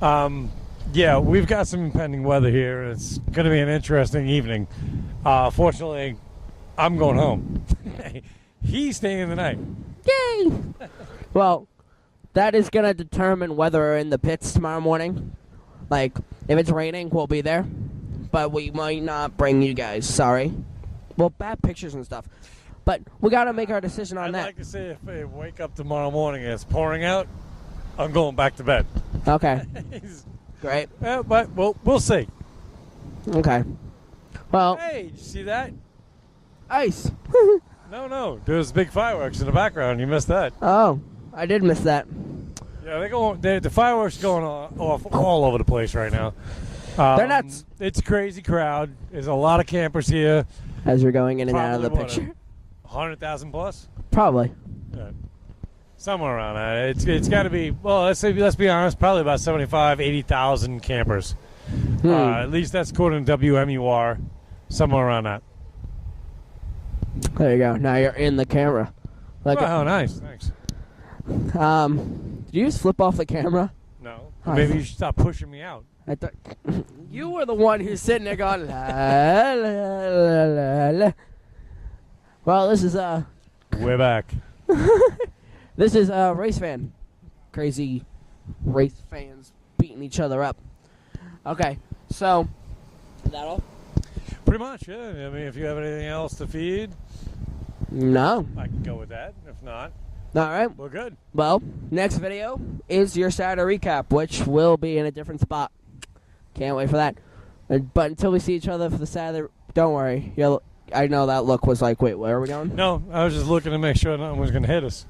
Yeah, we've got some impending weather here. It's going to be an interesting evening. Fortunately, I'm going home. He's staying in the night. Yay! Well, that is going to determine whether we're in the pits tomorrow morning. Like, if it's raining, we'll be there. But we might not bring you guys. Sorry. Well, bad pictures and stuff. But we got to make our decision on that. I'd like to say if I wake up tomorrow morning and it's pouring out, I'm going back to bed. Okay. Great. But we'll see. Okay. Well. Hey, did you see that? Ice. No. There's big fireworks in the background. You missed that. Oh, I did miss that. Yeah, the fireworks going off all over the place right now. They're nuts. It's a crazy crowd. There's a lot of campers here. As you're going in and out of the Probably, picture. 100,000 plus? Probably. Yeah. Somewhere around that. It's got to be, well, let's be honest, probably about 75, 80,000 campers. At least that's according to WMUR. Somewhere around that. There you go. Now you're in the camera. Like oh, nice. Thanks. Did you just flip off the camera? No. Maybe you should stop pushing me out. I thought you were the one who's sitting there going la, la, la, la, la. Well, this is We're back. this is a race fan. Crazy race fans beating each other up. Okay, so is that all? Pretty much, yeah. I mean, if you have anything else to feed, No. I can go with that. If not, All right. we're good. Well, next video is your Saturday recap, which will be in a different spot. Can't wait for that. But until we see each other for the Saturday, don't worry. I know that look was like, wait, where are we going? No, I was just looking to make sure nothing was going to hit us.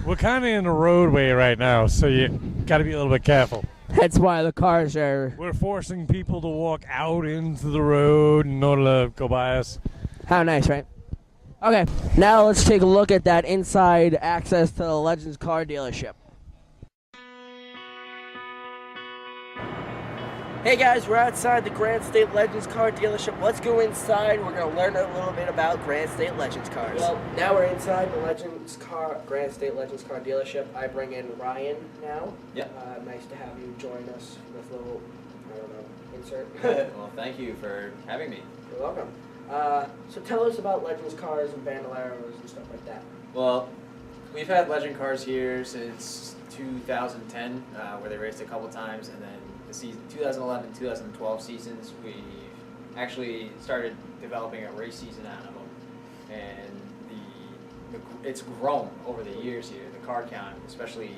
We're kind of in the roadway right now, so you got to be a little bit careful. That's why the cars are... We're forcing people to walk out into the road in order to go by us. How nice, right? Okay, now let's take a look at that inside access to the Legends car dealership. Hey guys, we're outside the Granite State Legends car dealership. Let's go inside. We're going to learn a little bit about Granite State Legends cars. Well, now we're inside the Granite State Legends car dealership. I bring in Ryan now. Yep. Nice to have you join us for this little, I don't know, insert. Well, thank you for having me. You're welcome. So tell us about Legends cars and Bandoleros and stuff like that. Well, we've had Legend cars here since 2010, where they raced a couple times, and then the season 2011, 2012 seasons, we actually started developing a race season out of them, and it's grown over the years here. The car count, especially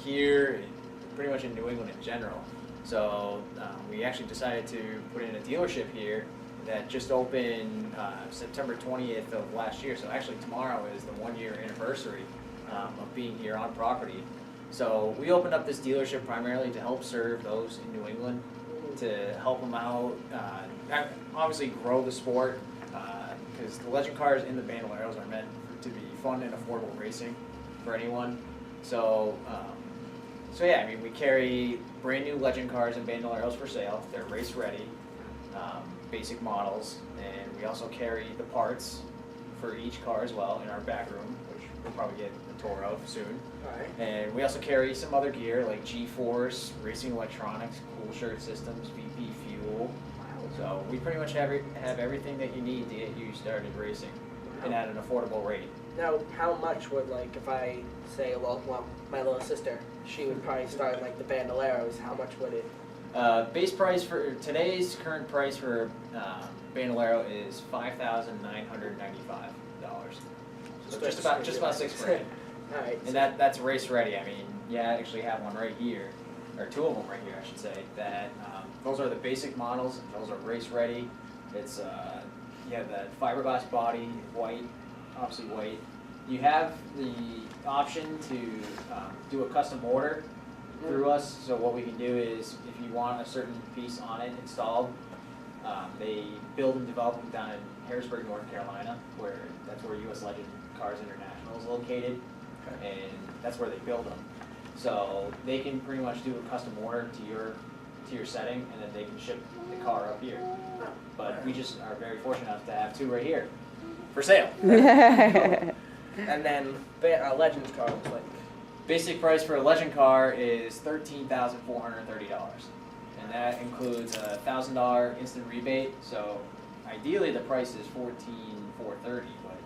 here, and pretty much in New England in general. So we actually decided to put in a dealership here that just opened September 20th of last year. So actually tomorrow is the 1-year anniversary of being here on property. So we opened up this dealership primarily to help serve those in New England, to help them out, obviously grow the sport, because the Legend cars in the Bandoleros are meant to be fun and affordable racing for anyone. So, yeah, I mean, we carry brand new Legend cars and Bandoleros for sale. They're race ready, basic models, and we also carry the parts for each car as well in our back room, which we'll probably get a tour of soon. Alright. And we also carry some other gear like G-Force, racing electronics, cool shirt systems, VP fuel. So we pretty much have everything that you need to get you started racing, and at an affordable rate. Now, how much would, like, if I say, well, my little sister, she would probably start, like, the Bandoleros, how much would it? Base price for today's current price for Bandolero is $5,995. So just about $6 grand. All right. And that's race ready. I mean, yeah, I actually have one right here, or two of them right here, I should say. That those are the basic models. Those are race ready. It's you have that fiberglass body, white, obviously white. You have the option to do a custom order through us. So what we can do is, if you want a certain piece on it installed, they build and develop them down in Harrisburg, North Carolina, that's where U.S. Legend Cars International is located, and that's where they build them. So they can pretty much do a custom order to your setting, and then they can ship the car up here. But we just are very fortunate enough to have two right here for sale. And then Legends car looks like. Basic price for a Legend car is $13,430, and that includes a $1,000 instant rebate. So ideally the price is $14,430, but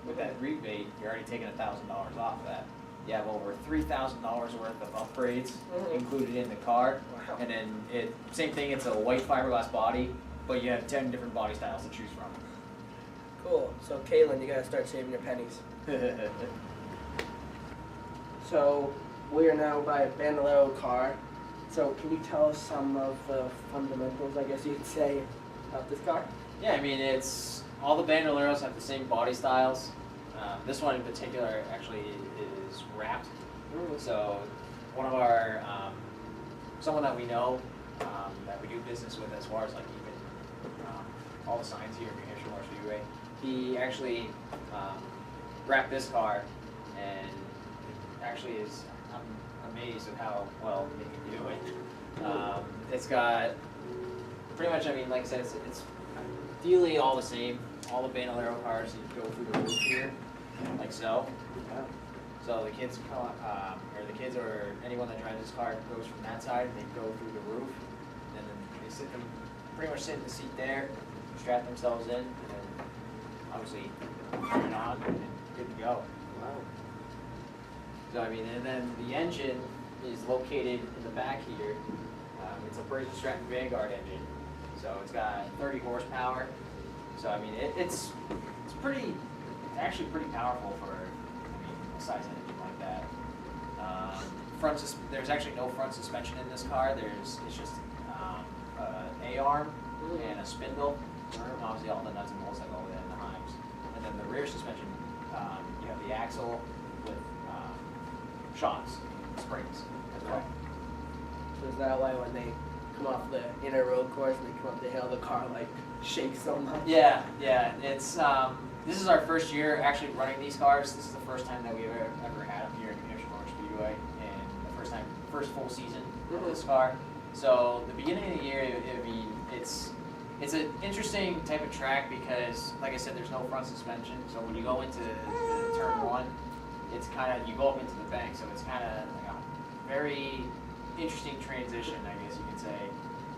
with that rebate, you're already taking $1,000 off of that. You have over $3,000 worth of upgrades included in the car, Wow. and then same thing. It's a white fiberglass body, but you have 10 different body styles to choose from. Cool. So, Caitlin, you gotta start saving your pennies. So, we are now by a Bandolero car. So, can you tell us some of the fundamentals, I guess you could say, about this car? Yeah, I mean, it's all the Bandoleros have the same body styles. This one in particular actually is wrapped. So one of our, someone that we know, that we do business with as far as like even all the signs here in New Hampshire Motor Speedway, he actually wrapped this car, and it actually is, I'm amazed at how well they can do it. It's got pretty much, I mean, like I said, it's ideally all the same. All the Bandolero cars, you go through the roof here, like so. So the kids come, or the kids or anyone that drives this car goes from that side, they go through the roof, and then they pretty much sit in the seat there, strap themselves in, and then obviously turn it on, and good to go. Wow. So I mean, and then the engine is located in the back here. It's a British Stratton Vanguard engine, so it's got 30 horsepower. So I mean, it's actually pretty powerful for a size engine like that. There's actually no front suspension in this car. It's just an A-arm and a spindle. Obviously, all the nuts and bolts that go with it, and the heims. And then the rear suspension, you have the axle with shocks, springs as well. So is that why when they come off the inner road course and they come up the hill, the car like shakes so much? Yeah. It's this is our first year actually running these cars. This is the first time that we've ever had them here in New Hampshire Motor Speedway, and the first full season of this car. So the beginning of the year, I mean, it's an interesting type of track because, like I said, there's no front suspension. So when you go into the turn one, it's kind of, you go up into the bank. So it's kind of like a very interesting transition, I guess you could say,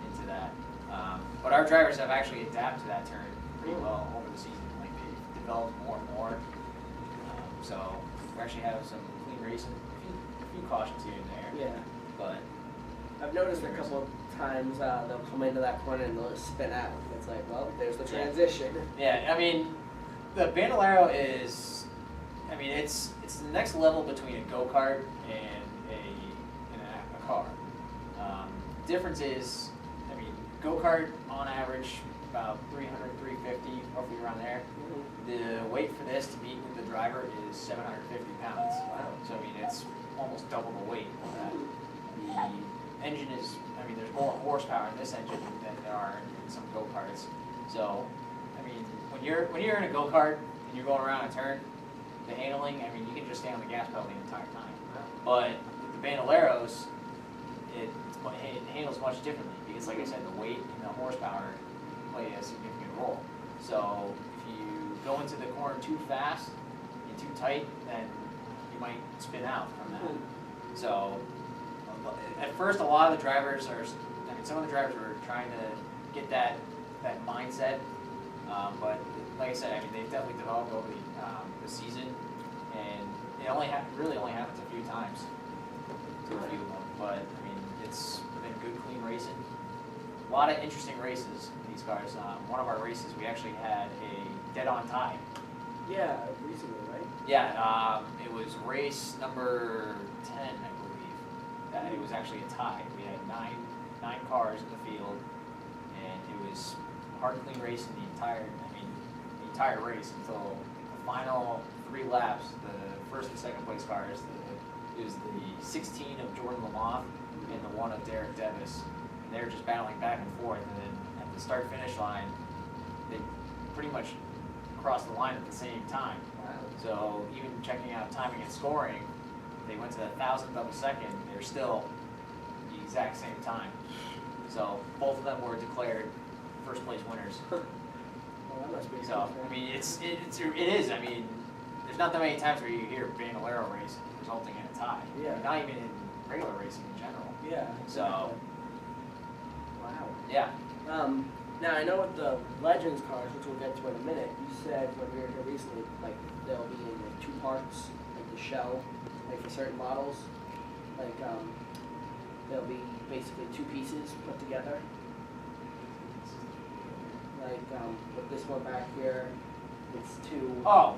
into that. But our drivers have actually adapted to that turn pretty well over the season. Like they've developed more and more. So we actually have some clean racing, a few cautions here and there. Yeah. But I've noticed a couple of times they'll come into that corner and they'll just spin out. It's like, well, there's the transition. yeah, I mean, the Bandolero is, I mean, it's the next level between a go-kart and a car. Difference is, I mean, go-kart on average about 300, 350, roughly around there. The weight for this to meet with the driver is 750 pounds. Wow. So I mean, it's almost double the weight of that. The engine is, I mean, there's more horsepower in this engine than there are in some go-karts. So, I mean, when you're in a go-kart and you're going around a turn, the handling, I mean, you can just stay on the gas pedal the entire time. But with the Bandoleros, it handles much differently because, like I said, the weight and the horsepower play a significant role. So if you go into the corner too fast and too tight, then you might spin out from that. So at first, a lot of the drivers some of the drivers were trying to get that mindset, but like I said, I mean, they've definitely developed over the season, and it really only happens a few times to a few of them. But I mean, it's been good, clean racing. A lot of interesting races in these cars. One of our races, we actually had a dead-on tie. Yeah, recently, right? Yeah, it was race number 10, I believe. It was actually a tie. We had nine cars in the field, and it was hard, clean racing the entire race until the final 3 laps. The first and second place cars, it was the 16 of Jordan Lamont and the 1 of Derek Devis. And they were just battling back and forth, and then at the start-finish line, they pretty much crossed the line at the same time. Wow. So even checking out timing and scoring, they went to the 1,000th of a second. They're still the exact same time. So both of them were declared first place winners. Well, that must be So I mean, it is. I mean, there's not that many times where you hear Bandolero race resulting in a tie. Yeah. I mean, not even in regular racing in general. Yeah. So Wow. yeah. Now I know with the Legends cars, which we'll get to in a minute, you said when we were here recently, like they'll be in like 2 parts, like the shell, like for certain models, like they'll be basically 2 pieces put together. Like with this one back here, it's 2. Yeah.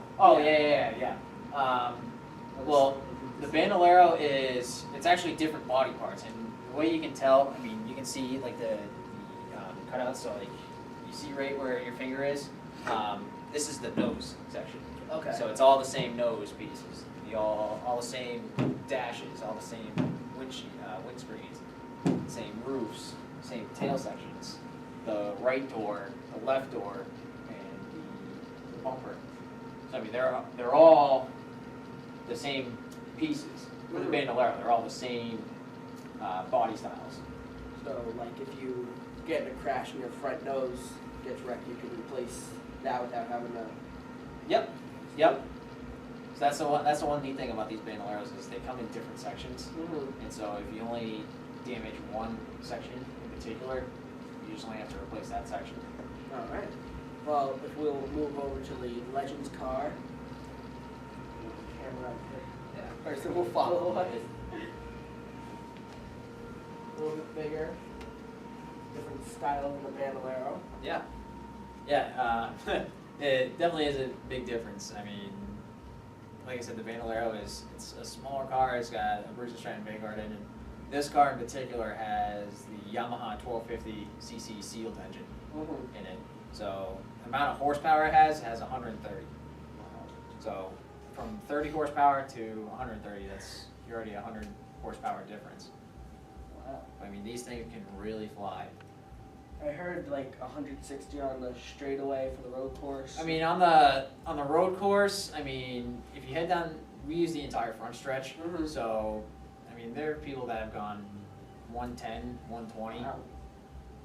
Well, the Bandolero it's actually different body parts, and the way you can tell, I mean, you can see like the cutouts. So like you see right where your finger is. This is the nose section. Okay. So it's all the same nose pieces. All the same dashes, all the same windscreens, same roofs, same tail sections. The right door, the left door, and the bumper. So I mean, they're all the same pieces. With the Bandolero, they're all the same body styles. So like if you get in a crash and your front nose gets wrecked, you can replace that without having to. Yep. So that's the one neat thing about these Bandoleros is they come in different sections, and so if you only damage one section in particular, you just only have to replace that section. All right. Well, if we'll move over to the Legends car. Camera up here. Yeah. Person will follow us. A little bit bigger. Different style than the Bandolero. Yeah. It definitely is a big difference. I mean, like I said, the Bandolero it's a smaller car. It's got a Bruce Stratton Vanguard engine. This car in particular has the Yamaha 1250cc sealed engine in it. So the amount of horsepower it has 130. So from 30 horsepower to 130, you're already 100 horsepower difference. Wow. I mean, these things can really fly. I heard like 160 on the straightaway for the road course. I mean, on the road course, I mean, if you head down, we use the entire front stretch. So, I mean, there are people that have gone 110, 120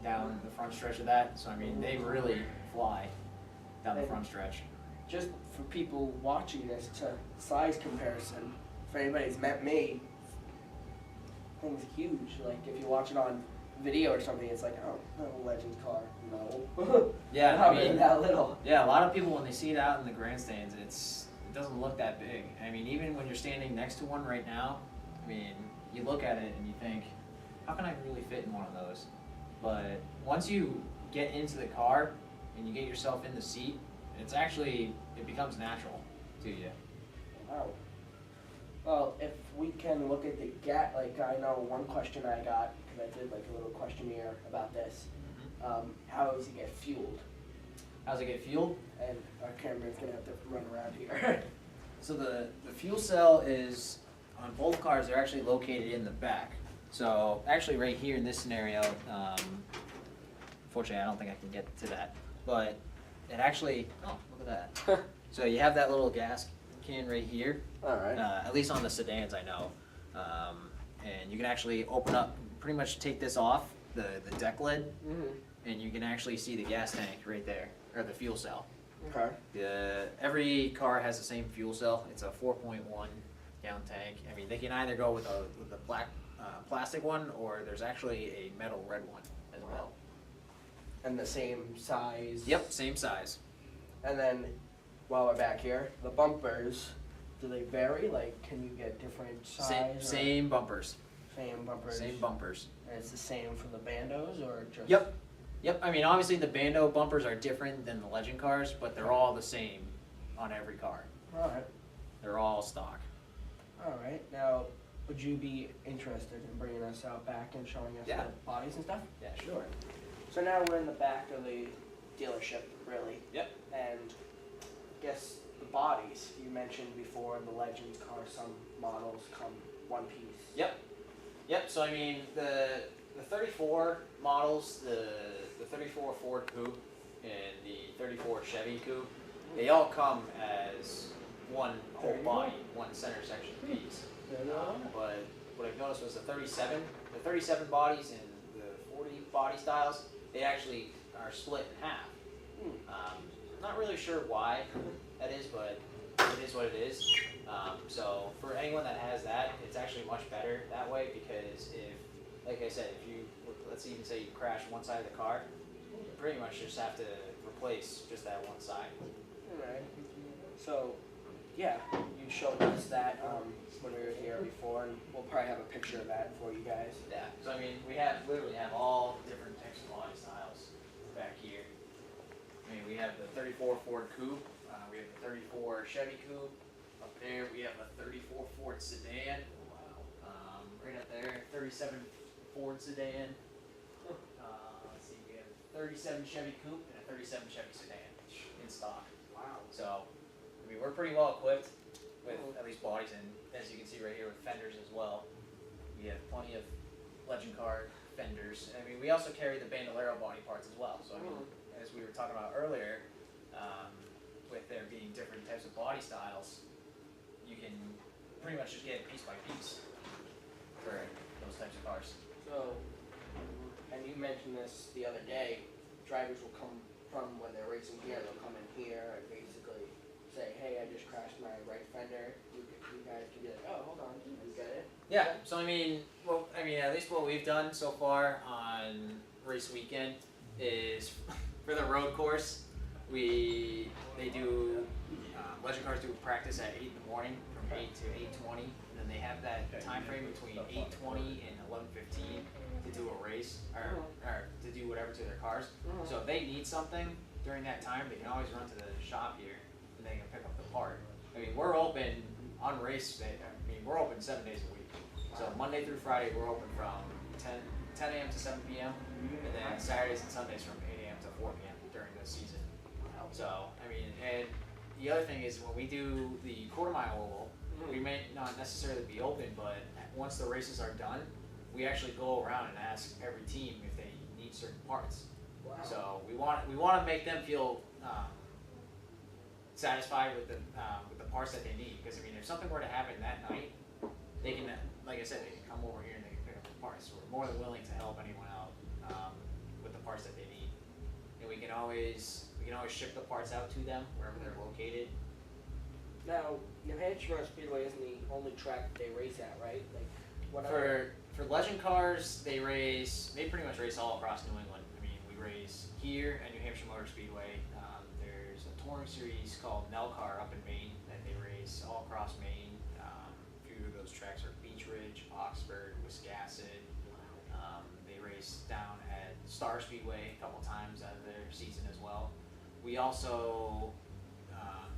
down the front stretch of that. So, I mean, they really fly down the front stretch. Just for people watching this, to size comparison, if anybody's met me, thing's huge. Like if you watch it on video or something, it's like, oh, a Legends car. No. Yeah, Not I mean, really that little. Yeah, a lot of people when they see it out in the grandstands, it doesn't look that big. I mean, even when you're standing next to one right now, I mean, you look at it and you think, how can I really fit in one of those? But once you get into the car and you get yourself in the seat, it becomes natural to you. Wow. Well, if we can look at the gap, like I know one question I got, because I did like a little questionnaire about this, how does it get fueled? How does it get fueled? And our camera's going to have to run around here. So the fuel cell is, on both cars, they're actually located in the back. So actually right here in this scenario, unfortunately I don't think I can get to that, but it actually, oh, look at that. So you have that little gas can right here. All right. At least on the sedans I know. And you can actually open up, pretty much take this off, the deck lid, and you can actually see the gas tank right there, or the fuel cell. Okay. Every car has the same fuel cell. It's a 4.1 gallon tank. I mean, they can either go with the black plastic one, or there's actually a metal red one as well. And the same size? Yep, same size. And then, while we're back here, the bumpers, do they vary? Like, can you get different size? Same bumpers. Same bumpers? Same bumpers. And it's the same for the Bandos, or just? Yep. I mean, obviously the Bando bumpers are different than the Legend cars, but they're all the same on every car. All right. They're all stock. All right. Now, would you be interested in bringing us out back and showing us the bodies and stuff? Yeah, sure. So now we're in the back of the dealership, really. Yep. And I guess the bodies, you mentioned before, the Legends car, some models come one piece. Yep, so I mean, the 34 models, the 34 Ford Coupe and the 34 Chevy Coupe, they all come as one whole body, one center section piece. But what I've noticed was the 37 bodies and the 40 body styles, they actually are split in half. Not really sure why that is, but it is what it is. So for anyone that has that, it's actually much better that way, because if, like I said, if you, let's even say you crash one side of the car, pretty much just have to replace just that one side. Alright. So, yeah, you showed us that when we were here before, and we'll probably have a picture of that for you guys. Yeah. So I mean, we literally have all different types of body styles back here. I mean, we have the 34 Ford Coupe. We have the 34 Chevy Coupe. Up there, we have a 34 Ford sedan. Right up there, 37 Ford sedan. Let's see, we have a 37 Chevy Coupe and a 37 Chevy sedan in stock. Wow. So, I mean, we're pretty well equipped with at least bodies, and as you can see right here with fenders as well. We have plenty of legend car fenders. I mean, we also carry the Bandolero body parts as well. So, I mean, as we were talking about earlier, with there being different types of body styles, you can pretty much just get piece by piece for those types of cars. So, and you mentioned this the other day, drivers will come from when they're racing here, they'll come in here and basically say, hey, I just crashed my right fender. You guys can be like, oh, hold on, you get it? Yeah, so I mean, at least what we've done so far on race weekend is for the road course, legend cars do practice at 8 in the morning from 8 to 8:20, and then they have that time frame between 8:20 and 11:15 to do a race or to do whatever to their cars. So if they need something during that time, they can always run to the shop here and they can pick up the part. I mean, we're open on race day. I mean, we're open 7 days a week. So Monday through Friday, we're open from 10 a.m. to 7 p.m. and then Saturdays and Sundays from 8 a.m. to 4 p.m. during the season. So, I mean, and the other thing is when we do the quarter-mile oval, we may not necessarily be open, but once the races are done, we actually go around and ask every team if they need certain parts. Wow. So we want to make them feel satisfied with the parts that they need. Because I mean, if something were to happen that night, they can, like I said, they can come over here and they can pick up the parts. So we're more than willing to help anyone out with the parts that they need, and we can always ship the parts out to them wherever they're located. Now, New Hampshire Speedway isn't the only track that they race at, right? Like, whatever. For legend cars, they pretty much race all across New England. I mean, we race here at New Hampshire Motor Speedway. There's a touring series called Nelcar up in Maine that they race all across Maine. A few of those tracks are Beach Ridge, Oxford, Wiscasset. They race down at Star Speedway a couple times out of their season as well. We also,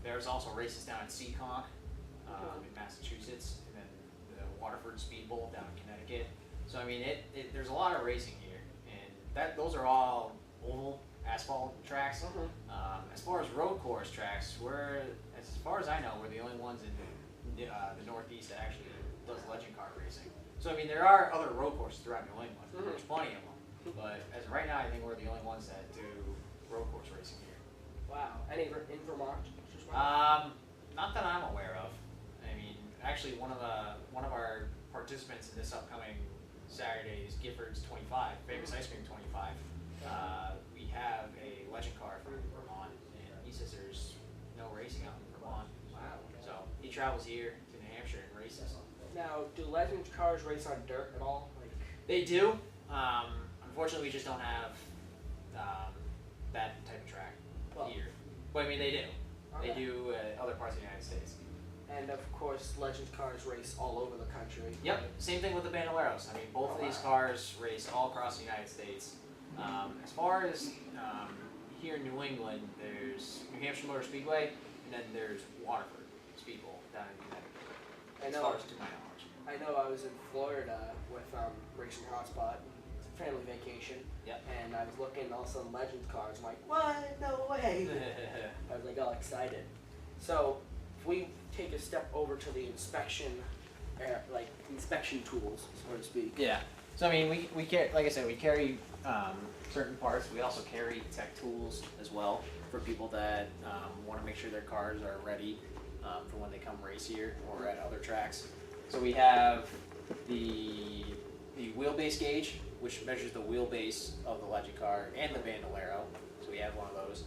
there's also races down at Seekonk in Massachusetts, and then the Waterford Speed Bowl down in Connecticut. So I mean, there's a lot of racing here, and those are all oval asphalt tracks. As far as road course tracks, as far as I know, we're the only ones in the Northeast that actually does legend car racing. So I mean, there are other road courses throughout New England. There's plenty of them, but as of right now, I think we're the only ones that do road course racing here. Wow. Any in Vermont? Not that I'm aware of. I mean, actually, one of our participants in this upcoming Saturday is Gifford's 25, Famous Ice Cream 25. We have a legend car from Vermont, and he says there's no racing out in Vermont. Wow. So he travels here to New Hampshire and races. Now, do legend cars race on dirt at all? Like, They do. Unfortunately, we just don't have that type of track here. But I mean, they do. Okay. They do other parts of the United States. And of course, legend cars race all over the country. Yep. Same thing with the Bandoleros. I mean, both of these cars race all across the United States. As far as here in New England, there's New Hampshire Motor Speedway, and then there's Waterford Speed Bowl down in Connecticut. As far as to my knowledge. I know I was in Florida with racing Hotspot, family vacation. Yep. And I was looking at all some legend cars. I'm like, what? No way! I was like all excited. So if we take a step over to the inspection tools, so to speak. Yeah. So I mean, we carry, like I said, we carry certain parts. We also carry tech tools as well for people that want to make sure their cars are ready for when they come race here or at other tracks. So we have the wheelbase gauge, which measures the wheelbase of the legend car and the Bandolero. So we have one of those.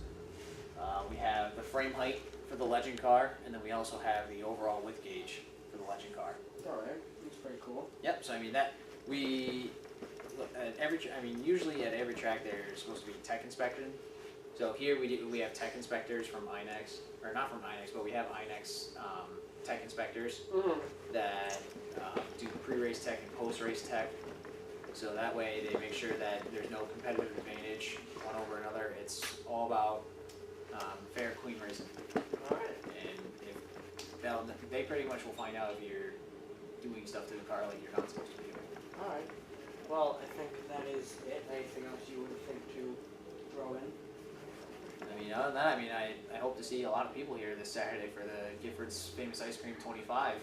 We have the frame height for the legend car, and then we also have the overall width gauge for the legend car. All right, that's pretty cool. Yep. So I mean look, usually at every track there's supposed to be tech inspection. So here we have tech inspectors from INEX, or not from INEX, but we have INEX tech inspectors that do pre-race tech and post-race tech. So that way they make sure that there's no competitive advantage one over another. It's all about fair, clean racing. All right. And they pretty much will find out if you're doing stuff to the car like you're not supposed to be doing. All right. Well, I think that is it. Anything else you would think to throw in? I mean, other than that, I hope to see a lot of people here this Saturday for the Gifford's Famous Ice Cream 25.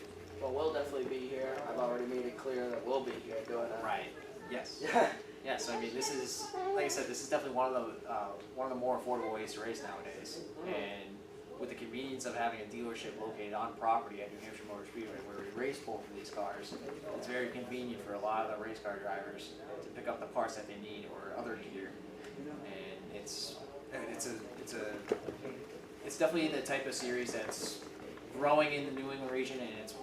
Well, we'll definitely be here. I've already made it clear that we'll be here doing it. Right. Yes. Yeah. Yeah. So this is, like I said, this is definitely one of the more affordable ways to race nowadays. And with the convenience of having a dealership located on property at New Hampshire Motor Speedway, where we race pull for these cars, it's very convenient for a lot of the race car drivers to pick up the parts that they need or other gear. And it's definitely the type of series that's growing in the New England region, and it's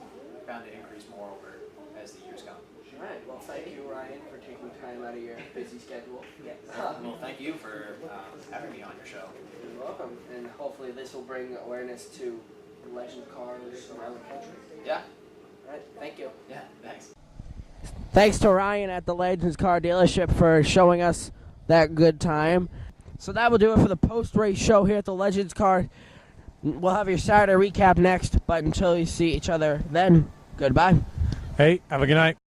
bound to increase more over as the years come. All right. Well, thank you, Ryan, for taking time out of your busy schedule. Well, thank you for having me on your show. You're welcome. And hopefully this will bring awareness to legend cars around the country. Yeah. All right. Thank you. Yeah. Thanks. Thanks to Ryan at the Legends Car Dealership for showing us that good time. So that will do it for the post-race show here at the Legends Car. We'll have your Saturday recap next, but until you see each other then, goodbye. Hey, have a good night.